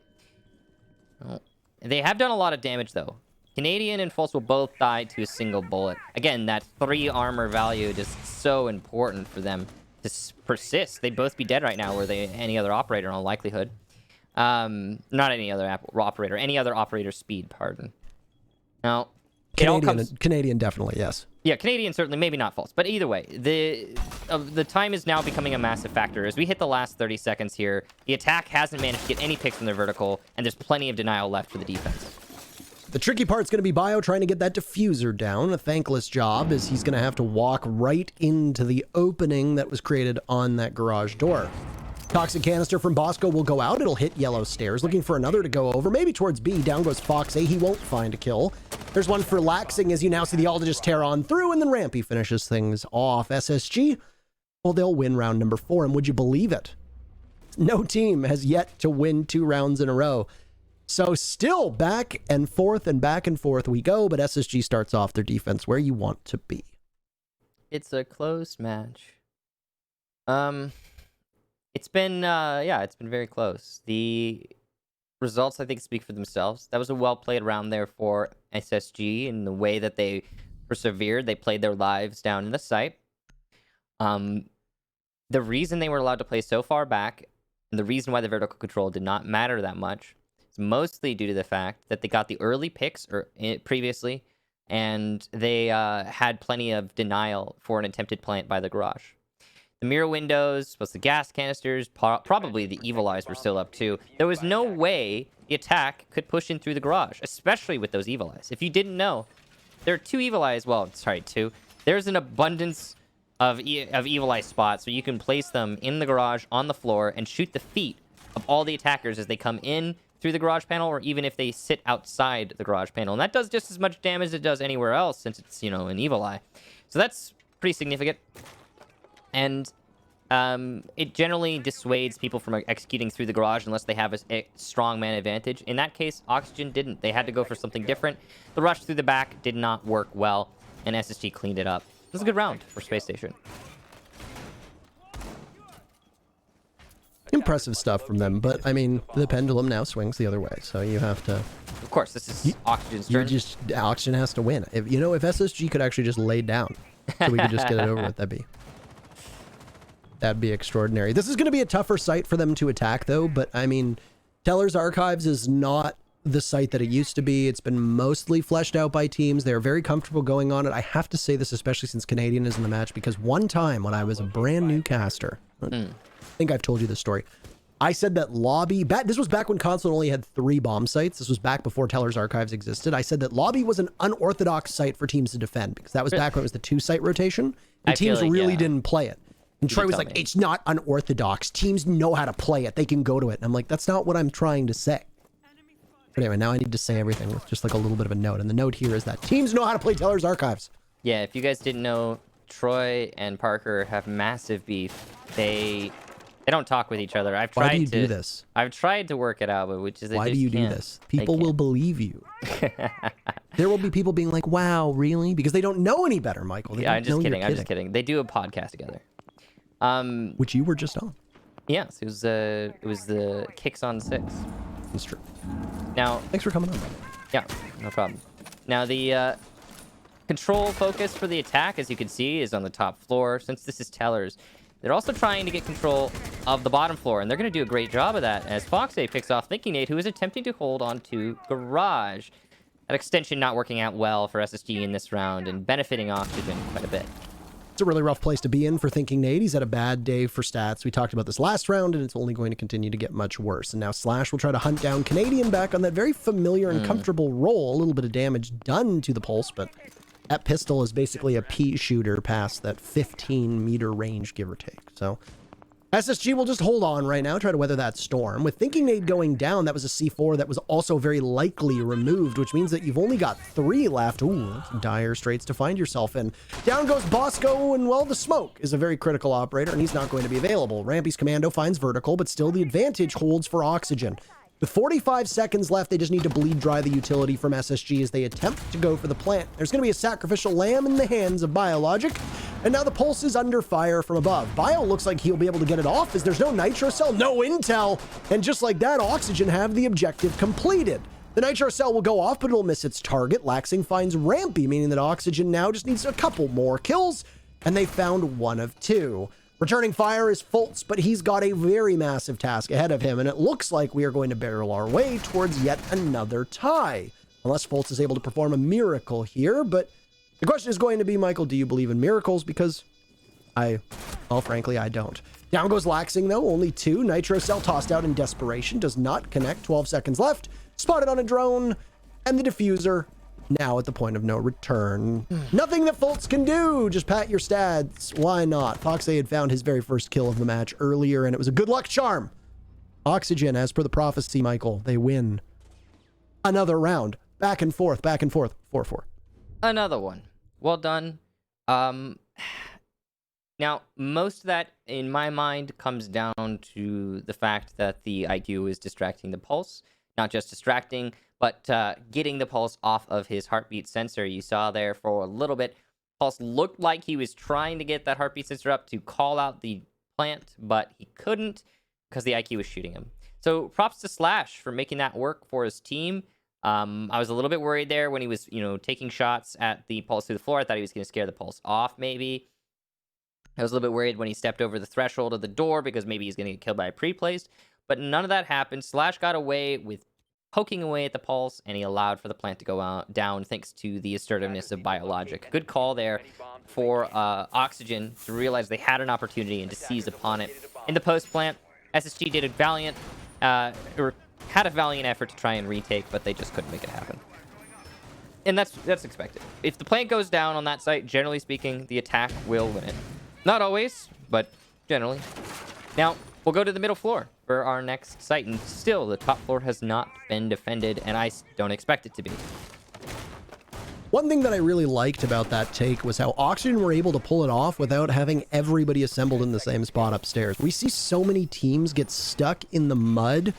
Oh. They have done a lot of damage though. Canadian and Fultz will both die to a single bullet. Again, that 3 armor value is so important for them to persist. They'd both be dead right now were they any other operator in all likelihood. Not any other operator, any other operator speed, pardon. Now, It all Canadian, comes... Canadian definitely, yes. Yeah, Canadian certainly, maybe not false. But either way, the time is now becoming a massive factor. As we hit the last 30 seconds here, the attack hasn't managed to get any picks from their vertical, and there's plenty of denial left for the defense. The tricky part's going to be Bio trying to get that diffuser down. A thankless job, as he's going to have to walk right into the opening that was created on that garage door. Toxic canister from Bosco will go out. It'll hit yellow stairs. Looking for another to go over. Maybe towards B. Down goes Fox A. He won't find a kill. There's one for Laxing, as you now see the Alta just tear on through, and then Rampy finishes things off. SSG, well, they'll win round number 4, and would you believe it? No team has yet to win 2 rounds in a row. So still back and forth we go, but SSG starts off their defense where you want to be. It's a close match. It's been very close. The results, I think, speak for themselves. That was a well-played round there for SSG in the way that they persevered. They played their lives down in the site. The reason they were allowed to play so far back, and the reason why the vertical control did not matter that much, is mostly due to the fact that they got the early picks previously, and they had plenty of denial for an attempted plant by the garage. The mirror windows, plus the gas canisters, probably the evil eyes were still up too. There was no way the attack could push in through the garage, especially with those evil eyes. If you didn't know, there are 2 evil eyes. Well, sorry, 2. There's an abundance of evil eye spots, so you can place them in the garage on the floor and shoot the feet of all the attackers as they come in through the garage panel, or even if they sit outside the garage panel. And that does just as much damage as it does anywhere else, since it's, you know, an evil eye. So that's pretty significant. And it generally dissuades people from executing through the garage unless they have a strong man advantage. In that case, Oxygen didn't. They had to go for something different. The rush through the back did not work well, and SSG cleaned it up. It was a good round for Space Station. Impressive stuff from them, but I mean, the pendulum now swings the other way, so you have to... Of course, this is Oxygen's turn. Oxygen has to win. If SSG could actually just lay down, so we could just get it over with, that'd be extraordinary. This is going to be a tougher site for them to attack, though, but I mean, Teller's Archives is not the site that it used to be. It's been mostly fleshed out by teams. They're very comfortable going on it. I have to say this, especially since Canadian is in the match, because one time when I was a brand new caster, I think I've told you this story, I said that lobby, this was back when console only had 3 bomb sites. This was back before Teller's Archives existed. I said that lobby was an unorthodox site for teams to defend, because that was back when it was the 2-site rotation, and teams really didn't play it. And Troy was like, it's not unorthodox. Teams know how to play it. They can go to it. And I'm like, that's not what I'm trying to say. But anyway, now I need to say everything with just like a little bit of a note. And the note here is that teams know how to play Teller's Archives. Yeah, if you guys didn't know, Troy and Parker have massive beef. They don't talk with each other. Why do you do this? I've tried to work it out, but why do you do this? People will believe you. There will be people being like, wow, really? Because they don't know any better, Michael. Yeah, I'm just kidding. They do a podcast together. Which you were just on. Yes, it was the Kicks on 6. That's true. Now, thanks for coming on. Yeah, no problem. Now the control focus for the attack, as you can see, is on the top floor. Since this is Teller's, they're also trying to get control of the bottom floor, and they're going to do a great job of that as Foxay picks off Thinking Nate, who is attempting to hold on to Garage. That extension not working out well for SSG in this round and benefiting Oxygen quite a bit. It's a really rough place to be in for Thinking Nate. He's had a bad day for stats. We talked about this last round, and it's only going to continue to get much worse. And now Slash will try to hunt down Canadian back on that very familiar and comfortable roll. A little bit of damage done to the Pulse, but that pistol is basically a pea shooter past that 15-meter range, give or take. So SSG will just hold on right now, try to weather that storm. With Thinking Nate going down, that was a C4 that was also very likely removed, which means that you've only got 3 left. Ooh, that's dire straits to find yourself in. Down goes Bosco, and well, the smoke is a very critical operator, and he's not going to be available. Rampy's Commando finds vertical, but still the advantage holds for Oxygen. With 45 seconds left, they just need to bleed dry the utility from SSG as they attempt to go for the plant. There's going to be a sacrificial lamb in the hands of Biologic, and now the Pulse is under fire from above. Bio looks like he'll be able to get it off as there's no Nitro Cell, no intel, and just like that, Oxygen have the objective completed. The Nitro Cell will go off, but it'll miss its target. Laxing finds Rampy, meaning that Oxygen now just needs a couple more kills, and they found 1 of 2. Returning fire is Fultz, but he's got a very massive task ahead of him, and it looks like we are going to barrel our way towards yet another tie. unless Fultz is able to perform a miracle here. But the question is going to be, Michael, do you believe in miracles? Because frankly, I don't. Down goes Laxing, though. Only 2. Nitro Cell tossed out in desperation. Does not connect. 12 seconds left. Spotted on a drone. And the diffuser now at the point of no return. Nothing that Fultz can do. Just pat your stats. Why not? Foxy had found his very first kill of the match earlier, and it was a good luck charm. Oxygen, as per the prophecy, Michael, they win another round. Back and forth, 4-4. Another one. Well done. Now, most of that, in my mind, comes down to the fact that the IQ is distracting the pulse. Not just distracting, but getting the pulse off of his heartbeat sensor. You saw there for a little bit, Pulse looked like he was trying to get that heartbeat sensor up to call out the plant, but he couldn't because the IQ was shooting him. So props to Slash for making that work for his team. I was a little bit worried there when he was, taking shots at the Pulse through the floor. I thought he was going to scare the Pulse off, maybe. I was a little bit worried when he stepped over the threshold of the door because maybe he's going to get killed by a pre-placed. But none of that happened. Slash got away with poking away at the Pulse, and he allowed for the plant to go down thanks to the assertiveness of Biologic. Good call there for Oxygen to realize they had an opportunity and to seize upon it. In the post-plant, SSG did had a valiant effort to try and retake, but they just couldn't make it happen. And that's expected. If the plant goes down on that site, generally speaking, the attack will win it. Not always, but generally. Now, we'll go to the middle floor for our next site, and still, the top floor has not been defended, and I don't expect it to be. One thing that I really liked about that take was how Oxygen were able to pull it off without having everybody assembled in the same spot upstairs. We see so many teams get stuck in the mud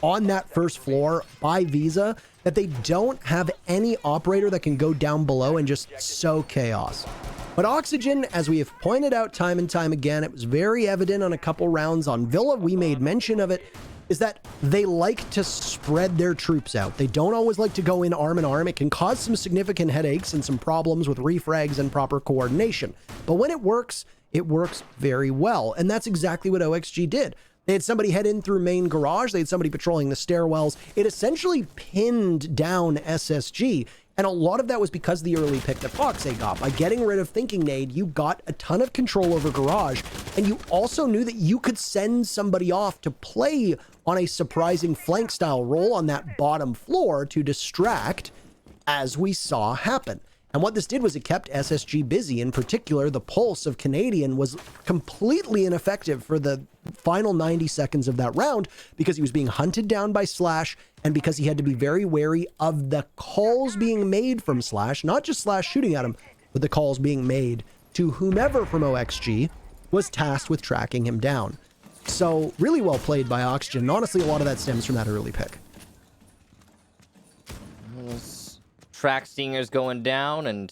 on that first floor by Visa that they don't have any operator that can go down below and just sow chaos. But Oxygen, as we have pointed out time and time again, it was very evident on a couple rounds on Villa, we made mention of it, is that they like to spread their troops out. They don't always like to go in arm in arm. It can cause some significant headaches and some problems with refrags and proper coordination. But when it works very well. And that's exactly what OXG did. They had somebody head in through main garage. They had somebody patrolling the stairwells. It essentially pinned down SSG. And a lot of that was because of the early pick that Foxy got. By getting rid of Thinking Nade, you got a ton of control over Garage, and you also knew that you could send somebody off to play on a surprising flank-style role on that bottom floor to distract, as we saw happen. And what this did was it kept SSG busy. In particular, the pulse of Canadian was completely ineffective for the final 90 seconds of that round because he was being hunted down by Slash and because he had to be very wary of the calls being made from Slash, not just Slash shooting at him, but the calls being made to whomever from OXG was tasked with tracking him down. So really well played by Oxygen. And honestly, a lot of that stems from that early pick. Track Stingers going down, and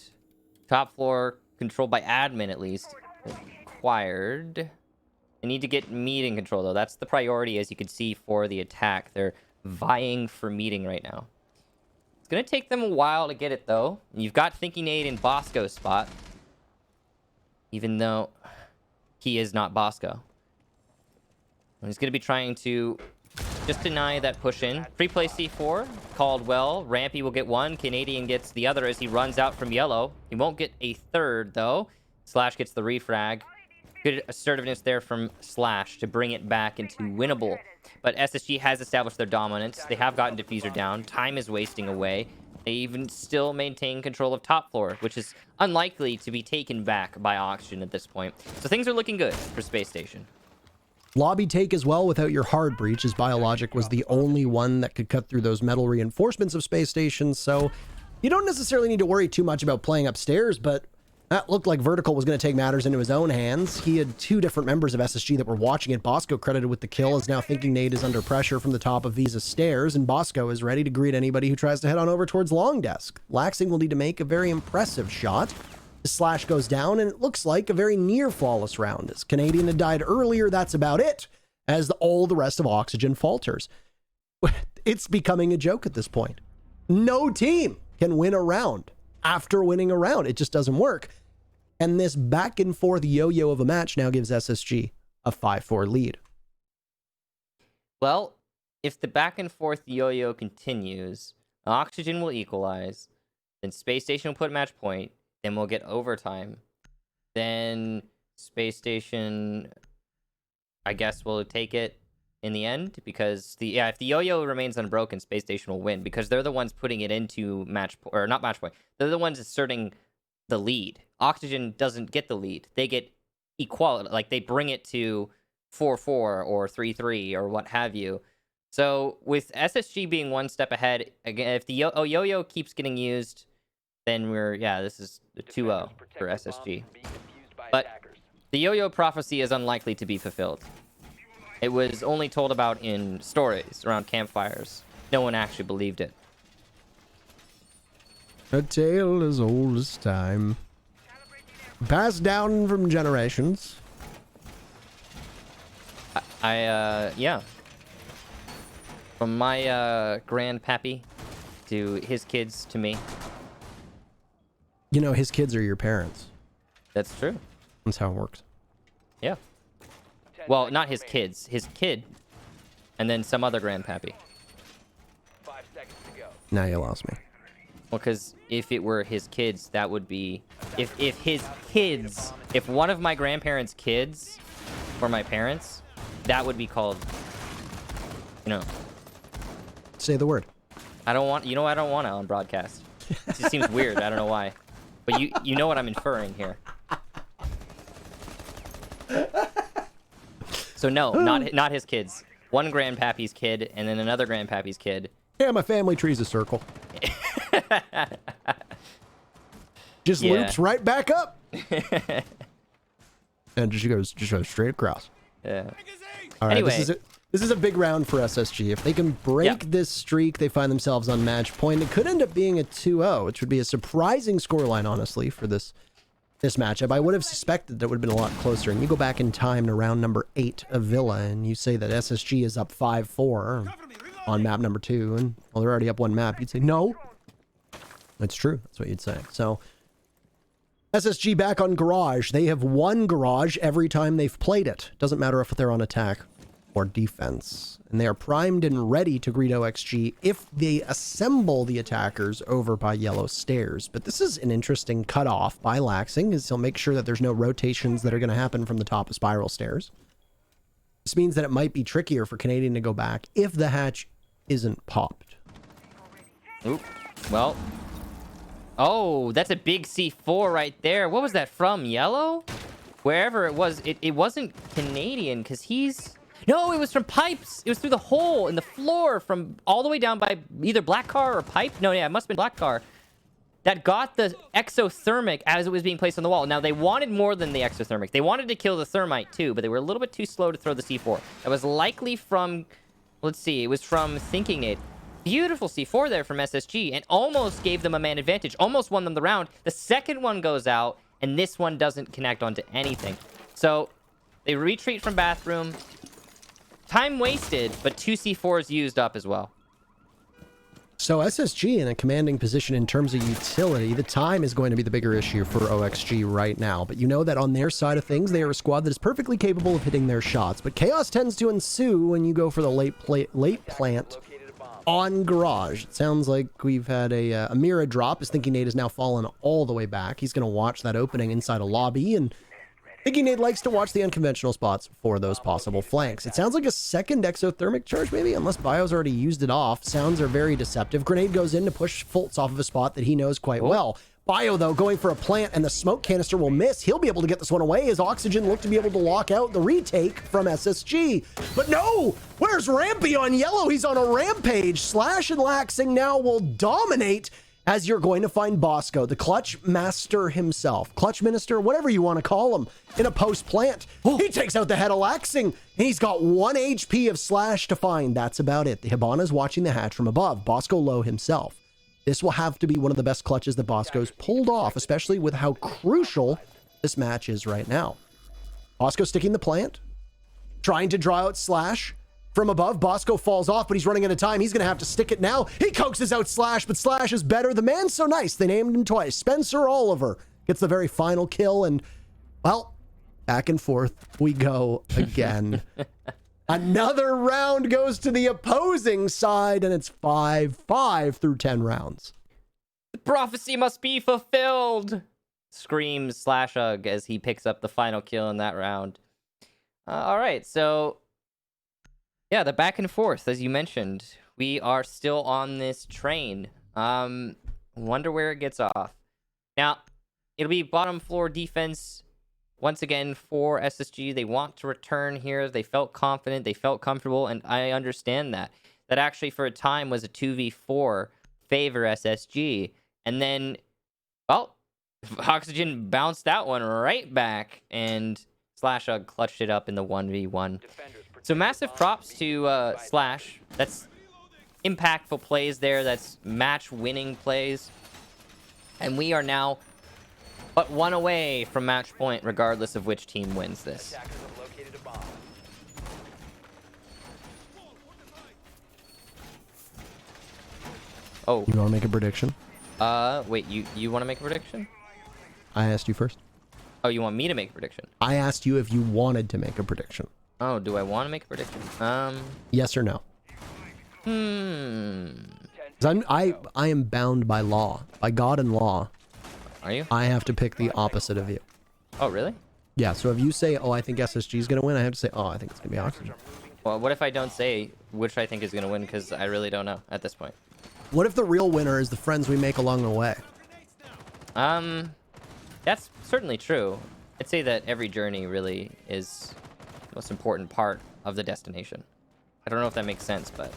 top floor controlled by admin at least acquired. They need to get meeting control though. That's the priority, as you can see, for the attack. They're vying for meeting right now. It's gonna take them a while to get it though. You've got Thinking Nade in Bosco's spot, even though he is not Bosco. And he's gonna be trying to just deny that push in. Free play C4, called well. Rampy will get one. Canadian gets the other as he runs out from yellow. He won't get a third, though. Slash gets the refrag. Good assertiveness there from Slash to bring it back into winnable. But SSG has established their dominance. They have gotten Diffuser down. Time is wasting away. They even still maintain control of top floor, which is unlikely to be taken back by Oxygen at this point. So things are looking good for Spacestation. Lobby take as well without your hard breach, as Biologic was the only one that could cut through those metal reinforcements of Space Station, so you don't necessarily need to worry too much about playing upstairs, but that looked like Vertical was going to take matters into his own hands. He had two different members of SSG that were watching it. Bosco credited with the kill, is now Thinking Nade is under pressure from the top of Visa's stairs, and Bosco is ready to greet anybody who tries to head on over towards Long Desk. Laxing will need to make a very impressive shot. The Slash goes down, and it looks like a very near flawless round. As Canadian had died earlier, that's about it, as all the rest of Oxygen falters. It's becoming a joke at this point. No team can win a round after winning a round. It just doesn't work. And this back and forth yo-yo of a match now gives SSG a 5-4 lead. Well, if the back and forth yo-yo continues, Oxygen will equalize. Then Space Station will put match point. Then we'll get overtime. Then Space Station, I guess, will take it in the end because if the yo-yo remains unbroken, Space Station will win because they're the ones putting it into not match point. They're the ones asserting the lead. Oxygen doesn't get the lead. They get equality, like they bring it to 4-4 or 3-3 or what have you. So with SSG being one step ahead, again, if the yo-yo keeps getting used, then this is the 2-0 for SSG. But the yo-yo prophecy is unlikely to be fulfilled. It was only told about in stories around campfires. No one actually believed it. A tale as old as time. Passed down from generations. Yeah. From my grandpappy to his kids to me. You know, his kids are your parents. That's true. That's how it works. Yeah. Well, not his kids. His kid. And then some other grandpappy. 5 seconds to go. Now you lost me. Well, because if it were his kids, that would be... If his kids... If one of my grandparents' kids were my parents, that would be called... You know... Say the word. I don't want... You know, I don't want it on broadcast. It just seems weird. I don't know why. But you know what I'm inferring here. So no, not his kids. One grandpappy's kid, and then another grandpappy's kid. Yeah, my family tree's a circle. Just loops right back up. And just goes straight across. Yeah. All right, Anyway. this is a big round for SSG. If they can break this streak, they find themselves on match point. It could end up being a 2-0, which would be a surprising scoreline, honestly, for this matchup. I would have suspected that it would have been a lot closer. And you go back in time to round number 8 of Villa, and you say that SSG is up 5-4 on map number 2, and well, they're already up one map. You'd say, no. That's true. That's what you'd say. So, SSG back on Garage. They have won Garage every time they've played it. Doesn't matter if they're on attack or defense. And they are primed and ready to greet OXG if they assemble the attackers over by yellow stairs. But this is an interesting cutoff by Laxing, as he'll make sure that there's no rotations that are going to happen from the top of spiral stairs. This means that it might be trickier for Canadian to go back if the hatch isn't popped. Oop. Well. Oh, that's a big C4 right there. What was that from? Yellow? Wherever it was, it wasn't Canadian because he's... No, it was from pipes. It was through the hole in the floor from all the way down by either black car or pipe. No, yeah, it must have been black car. That got the exothermic as it was being placed on the wall. Now, they wanted more than the exothermic. They wanted to kill the thermite too, but they were a little bit too slow to throw the C4. That was likely from... Let's see. It was from Thinking Nade. Beautiful C4 there from SSG and almost gave them a man advantage. Almost won them the round. The second one goes out, and this one doesn't connect onto anything. So, they retreat from bathroom... Time wasted, but 2 C4s used up as well. So SSG in a commanding position in terms of utility. The time is going to be the bigger issue for OXG right now. But you know that on their side of things, they are a squad that is perfectly capable of hitting their shots. But chaos tends to ensue when you go for the late plant on Garage. It sounds like we've had a Mira drop. As Thinking Nate has now fallen all the way back. He's going to watch that opening inside a lobby, and Thinking Nate likes to watch the unconventional spots for those possible flanks. It sounds like a second exothermic charge, maybe, unless Bio's already used it off. Sounds are very deceptive. Grenade goes in to push Fultz off of a spot that he knows quite well. Bio, though, going for a plant, and the smoke canister will miss. He'll be able to get this one away as Oxygen look to be able to lock out the retake from SSG. But no! Where's Rampy on yellow? He's on a rampage. Slash and Laxing now will dominate, as you're going to find Bosco, the clutch master himself, clutch minister, whatever you want to call him, in a post plant. He takes out the head of Laxing, and he's got 1 HP of Slash to find. That's about it. The Hibana's watching the hatch from above. Bosco low himself. This will have to be one of the best clutches that Bosco's pulled off, especially with how crucial this match is right now. Bosco sticking the plant, trying to draw out Slash. From above, Bosco falls off, but he's running out of time. He's going to have to stick it now. He coaxes out Slash, but Slash is better. The man's so nice. They named him twice. Spencer Oliver gets the very final kill, and, well, back and forth we go again. Another round goes to the opposing side, and it's 5-5 through 10 rounds. The prophecy must be fulfilled, screams Slashug as he picks up the final kill in that round. All right, so yeah, the back and forth, as you mentioned, we are still on this train. Wonder where it gets off. Now, it'll be bottom floor defense once again for SSG. They want to return here. They felt confident. They felt comfortable, and I understand that. That actually, for a time, was a 2v4 favor SSG. And then, well, Oxygen bounced that one right back, and Slashug clutched it up in the 1v1. So massive props to Slash. That's impactful plays there. That's match-winning plays. And we are now but one away from match point, regardless of which team wins this. Oh. You want to make a prediction? Wait, you want to make a prediction? I asked you first. Oh, you want me to make a prediction? I asked you if you wanted to make a prediction. Oh, do I want to make a prediction? Yes or no? 'Cause I am bound by law, by God and law. Are you? I have to pick the opposite of you. Oh, really? Yeah, so if you say, oh, I think SSG is going to win, I have to say, oh, I think it's going to be Oxygen. Well, what if I don't say which I think is going to win, because I really don't know at this point? What if the real winner is the friends we make along the way? That's certainly true. I'd say that every journey really is the most important part of the destination. I don't know if that makes sense, but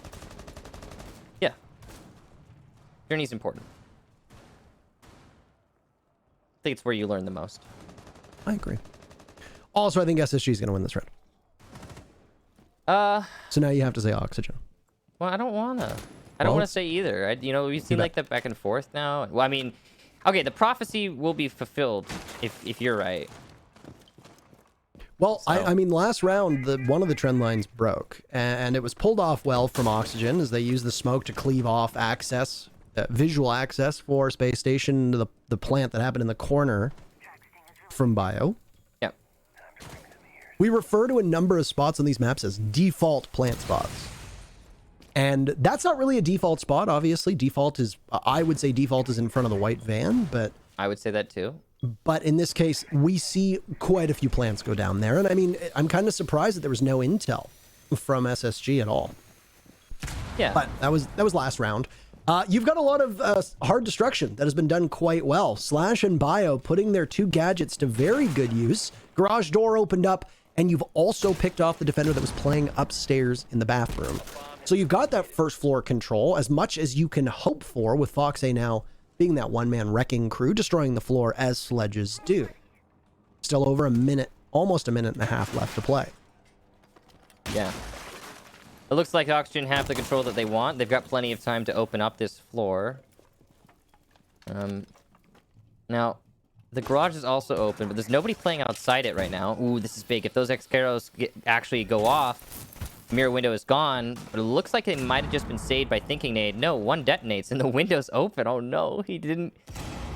yeah. Journey's important. I think it's where you learn the most. I agree. Also, I think SSG is going to win this round. So now you have to say Oxygen. Well, I don't want to. I don't want to say either. We've seen like the back and forth now. Well, I mean, okay, the prophecy will be fulfilled if you're right. Well, So. I mean, last round, one of the trend lines broke, and it was pulled off well from Oxygen as they used the smoke to cleave off access, visual access for Space Station to the plant that happened in the corner from Bio. Yep. We refer to a number of spots on these maps as default plant spots. And that's not really a default spot, obviously. Default is, I would say default is in front of the white van, but... I would say that too. But in this case, we see quite a few plants go down there. And I mean, I'm kind of surprised that there was no intel from SSG at all. Yeah. But that was last round. You've got a lot of hard destruction that has been done quite well. Slash and Bio putting their two gadgets to very good use. Garage door opened up, and you've also picked off the defender that was playing upstairs in the bathroom. So you've got that first floor control as much as you can hope for, with Foxay now being that one-man wrecking crew, destroying the floor as sledges do. Still over a minute, almost a minute and a half left to play. Yeah. It looks like Oxygen have the control that they want. They've got plenty of time to open up this floor. Now, the garage is also open, but there's nobody playing outside it right now. Ooh, this is big. If those X-Caros actually go off, mirror window is gone, but it looks like it might have just been saved by thinking nade. No, one detonates and the window's open. Oh no, he didn't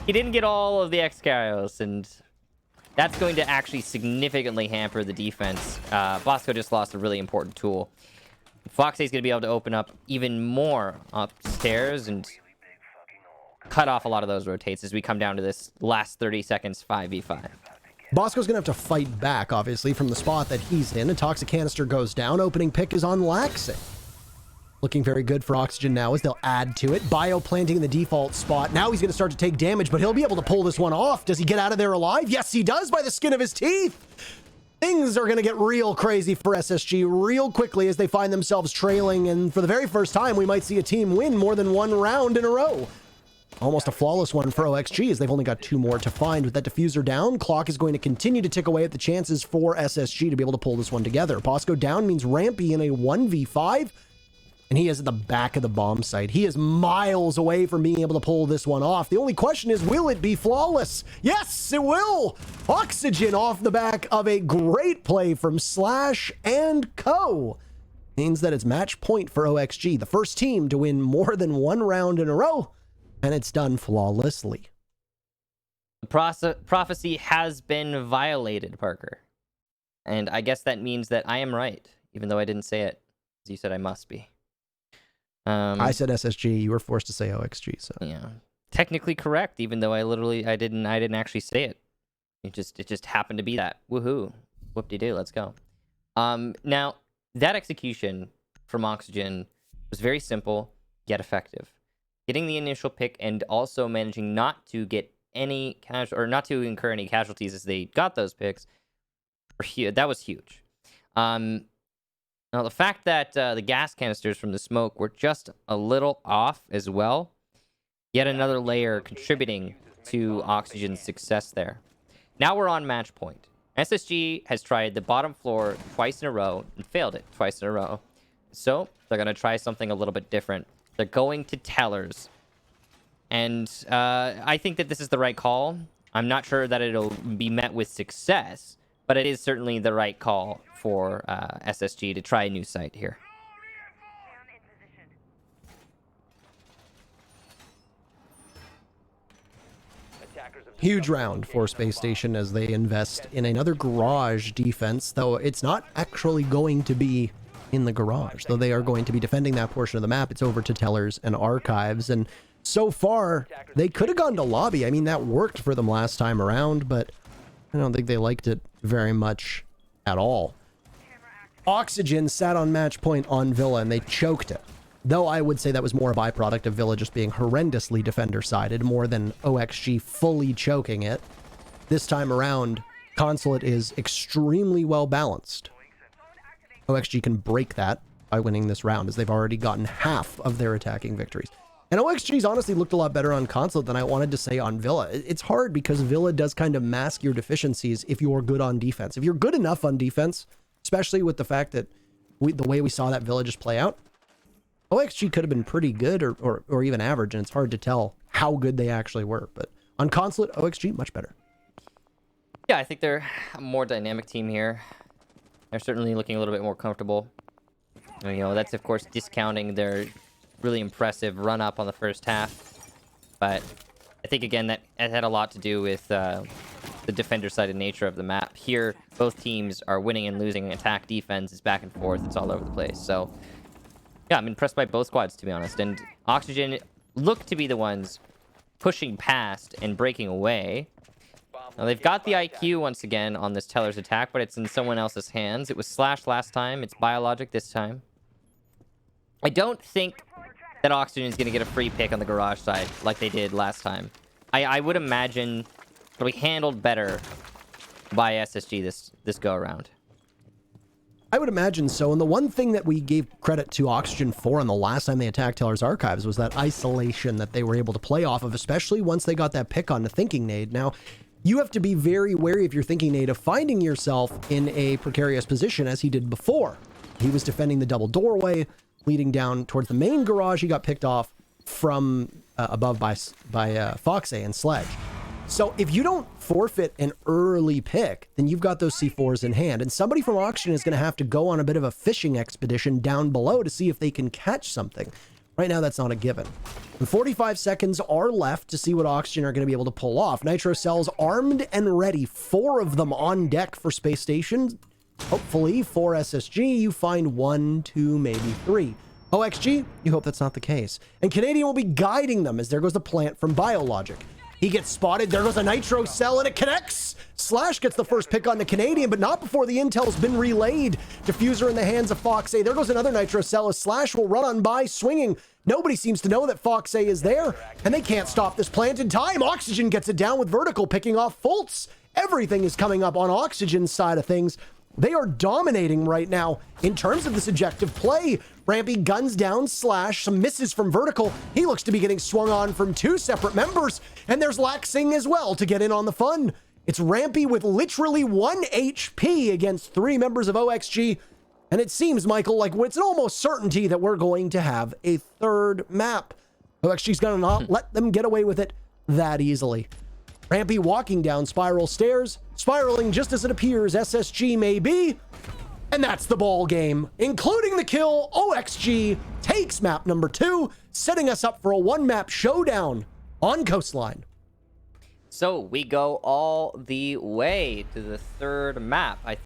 get all of the X-Caros, and that's going to actually significantly hamper the defense. Bosco just lost a really important tool. Foxay's going to be able to open up even more upstairs and cut off a lot of those rotates as we come down to this last 30 seconds 5v5. Bosco's going to have to fight back, obviously, from the spot that he's in. A toxic canister goes down. Opening pick is on Laxing. Looking very good for Oxygen now as they'll add to it. Bio planting in the default spot. Now he's going to start to take damage, but he'll be able to pull this one off. Does he get out of there alive? Yes, he does, by the skin of his teeth. Things are going to get real crazy for SSG real quickly as they find themselves trailing. And for the very first time, we might see a team win more than one round in a row. Almost a flawless one for OXG as they've only got two more to find. With that diffuser down, clock is going to continue to tick away at the chances for SSG to be able to pull this one together. Bosco down means Rampy in a 1v5, and he is at the back of the bomb site. He is miles away from being able to pull this one off. The only question is, will it be flawless? Yes, it will! Oxygen off the back of a great play from Slash and Co. Means that it's match point for OXG, the first team to win more than one round in a row. And it's done flawlessly. The prophecy has been violated, Parker. And I guess that means that I am right. even though I didn't say it. As you said, I must be. I said SSG. You were forced to say OXG. So yeah, technically correct, even though I didn't actually say it. It just happened to be that. Woohoo! Whoop-de-doo. Let's go. Now that execution from Oxygen was very simple yet effective. Getting the initial pick and also managing not to get any not to incur any casualties as they got those picks, that was huge. Now the fact that the gas canisters from the smoke were just a little off as well, yet another layer contributing to Oxygen's success there. Now we're on match point. SSG has tried the bottom floor twice in a row and failed it twice in a row. So they're going to try something a little bit different. They're going to tellers. And I think that this is the right call. I'm not sure that it'll be met with success, but it is certainly the right call for SSG to try a new site here. huge round for Space Station as they invest in another garage defense, though it's not actually going to be in the garage, though they are going to be defending that portion of the map. It's over to tellers and archives, and so far they could have gone to lobby. I mean, that worked for them last time around, but I don't think they liked it very much at all. Oxygen sat on match point on Villa and they choked it. Though I would say that was more a byproduct of Villa just being horrendously defender-sided more than OXG fully choking it. This time around, Consulate is extremely well balanced. OXG can break that by winning this round, as they've already gotten half of their attacking victories. And OXG's honestly looked a lot better on Consulate than I wanted to say on Villa. It's hard because Villa does kind of mask your deficiencies if you're good on defense. If you're good enough on defense, especially with the fact that the way we saw that Villa just play out, OXG could have been pretty good or even average, and it's hard to tell how good they actually were. But on Consulate, OXG, much better. Yeah, I think they're a more dynamic team here. They're certainly looking a little bit more comfortable. You know, that's, of course, discounting their really impressive run-up on the first half. But I think, again, that had a lot to do with the defender-sided nature of the map. Here, both teams are winning and losing. Attack, defense is back and forth. It's all over the place. So, yeah, I'm impressed by both squads, to be honest. And Oxygen look to be the ones pushing past and breaking away. Now, they've got the IQ once again on this Teller's attack, but it's in someone else's hands. It was Slash last time. It's Biologic this time. I don't think that Oxygen is going to get a free pick on the garage side like they did last time. I would imagine it'll be handled better by SSG this go-around. I would imagine so, and the one thing that we gave credit to Oxygen for on the last time they attacked Teller's Archives was that isolation that they were able to play off of, especially once they got that pick on the Thinking Nade. Now, you have to be very wary if you're Thinking Nade of finding yourself in a precarious position as he did before. He was defending the double doorway, leading down towards the main garage. He got picked off from above by Foxay and Sledge. So if you don't forfeit an early pick, then you've got those C4s in hand, and somebody from Oxygen is going to have to go on a bit of a fishing expedition down below to see if they can catch something. Right now, that's not a given. And 45 seconds are left to see what Oxygen are going to be able to pull off. Nitro cells armed and ready, 4 of them on deck for Space Station. Hopefully, for SSG, you find 1, 2, maybe 3. OXG, you hope that's not the case. And Canadian will be guiding them as there goes the plant from Biologic. He gets spotted. There goes a Nitro cell, and it connects. Slash gets the first pick on the Canadian, but not before the intel's been relayed. Diffuser in the hands of Foxay. There goes another Nitro cell as Slash will run on by, swinging. Nobody seems to know that Foxay is there, and they can't stop this plant in time. Oxygen gets it down with Vertical, picking off Fultz. Everything is coming up on Oxygen's side of things. They are dominating right now in terms of this objective play. Rampy guns down Slash, some misses from Vertical. He looks to be getting swung on from 2 separate members, and there's Laxing as well to get in on the fun. It's Rampy with literally 1 HP against 3 members of OXG, and it seems, Michael, like it's an almost certainty that we're going to have a third map. OXG's gonna not let them get away with it that easily. Rampy walking down spiral stairs, spiraling just as it appears SSG may be, and that's the ball game, including the kill. OXG takes map number 2, setting us up for a 1-map showdown on Coastline. So we go all the way to the third map. I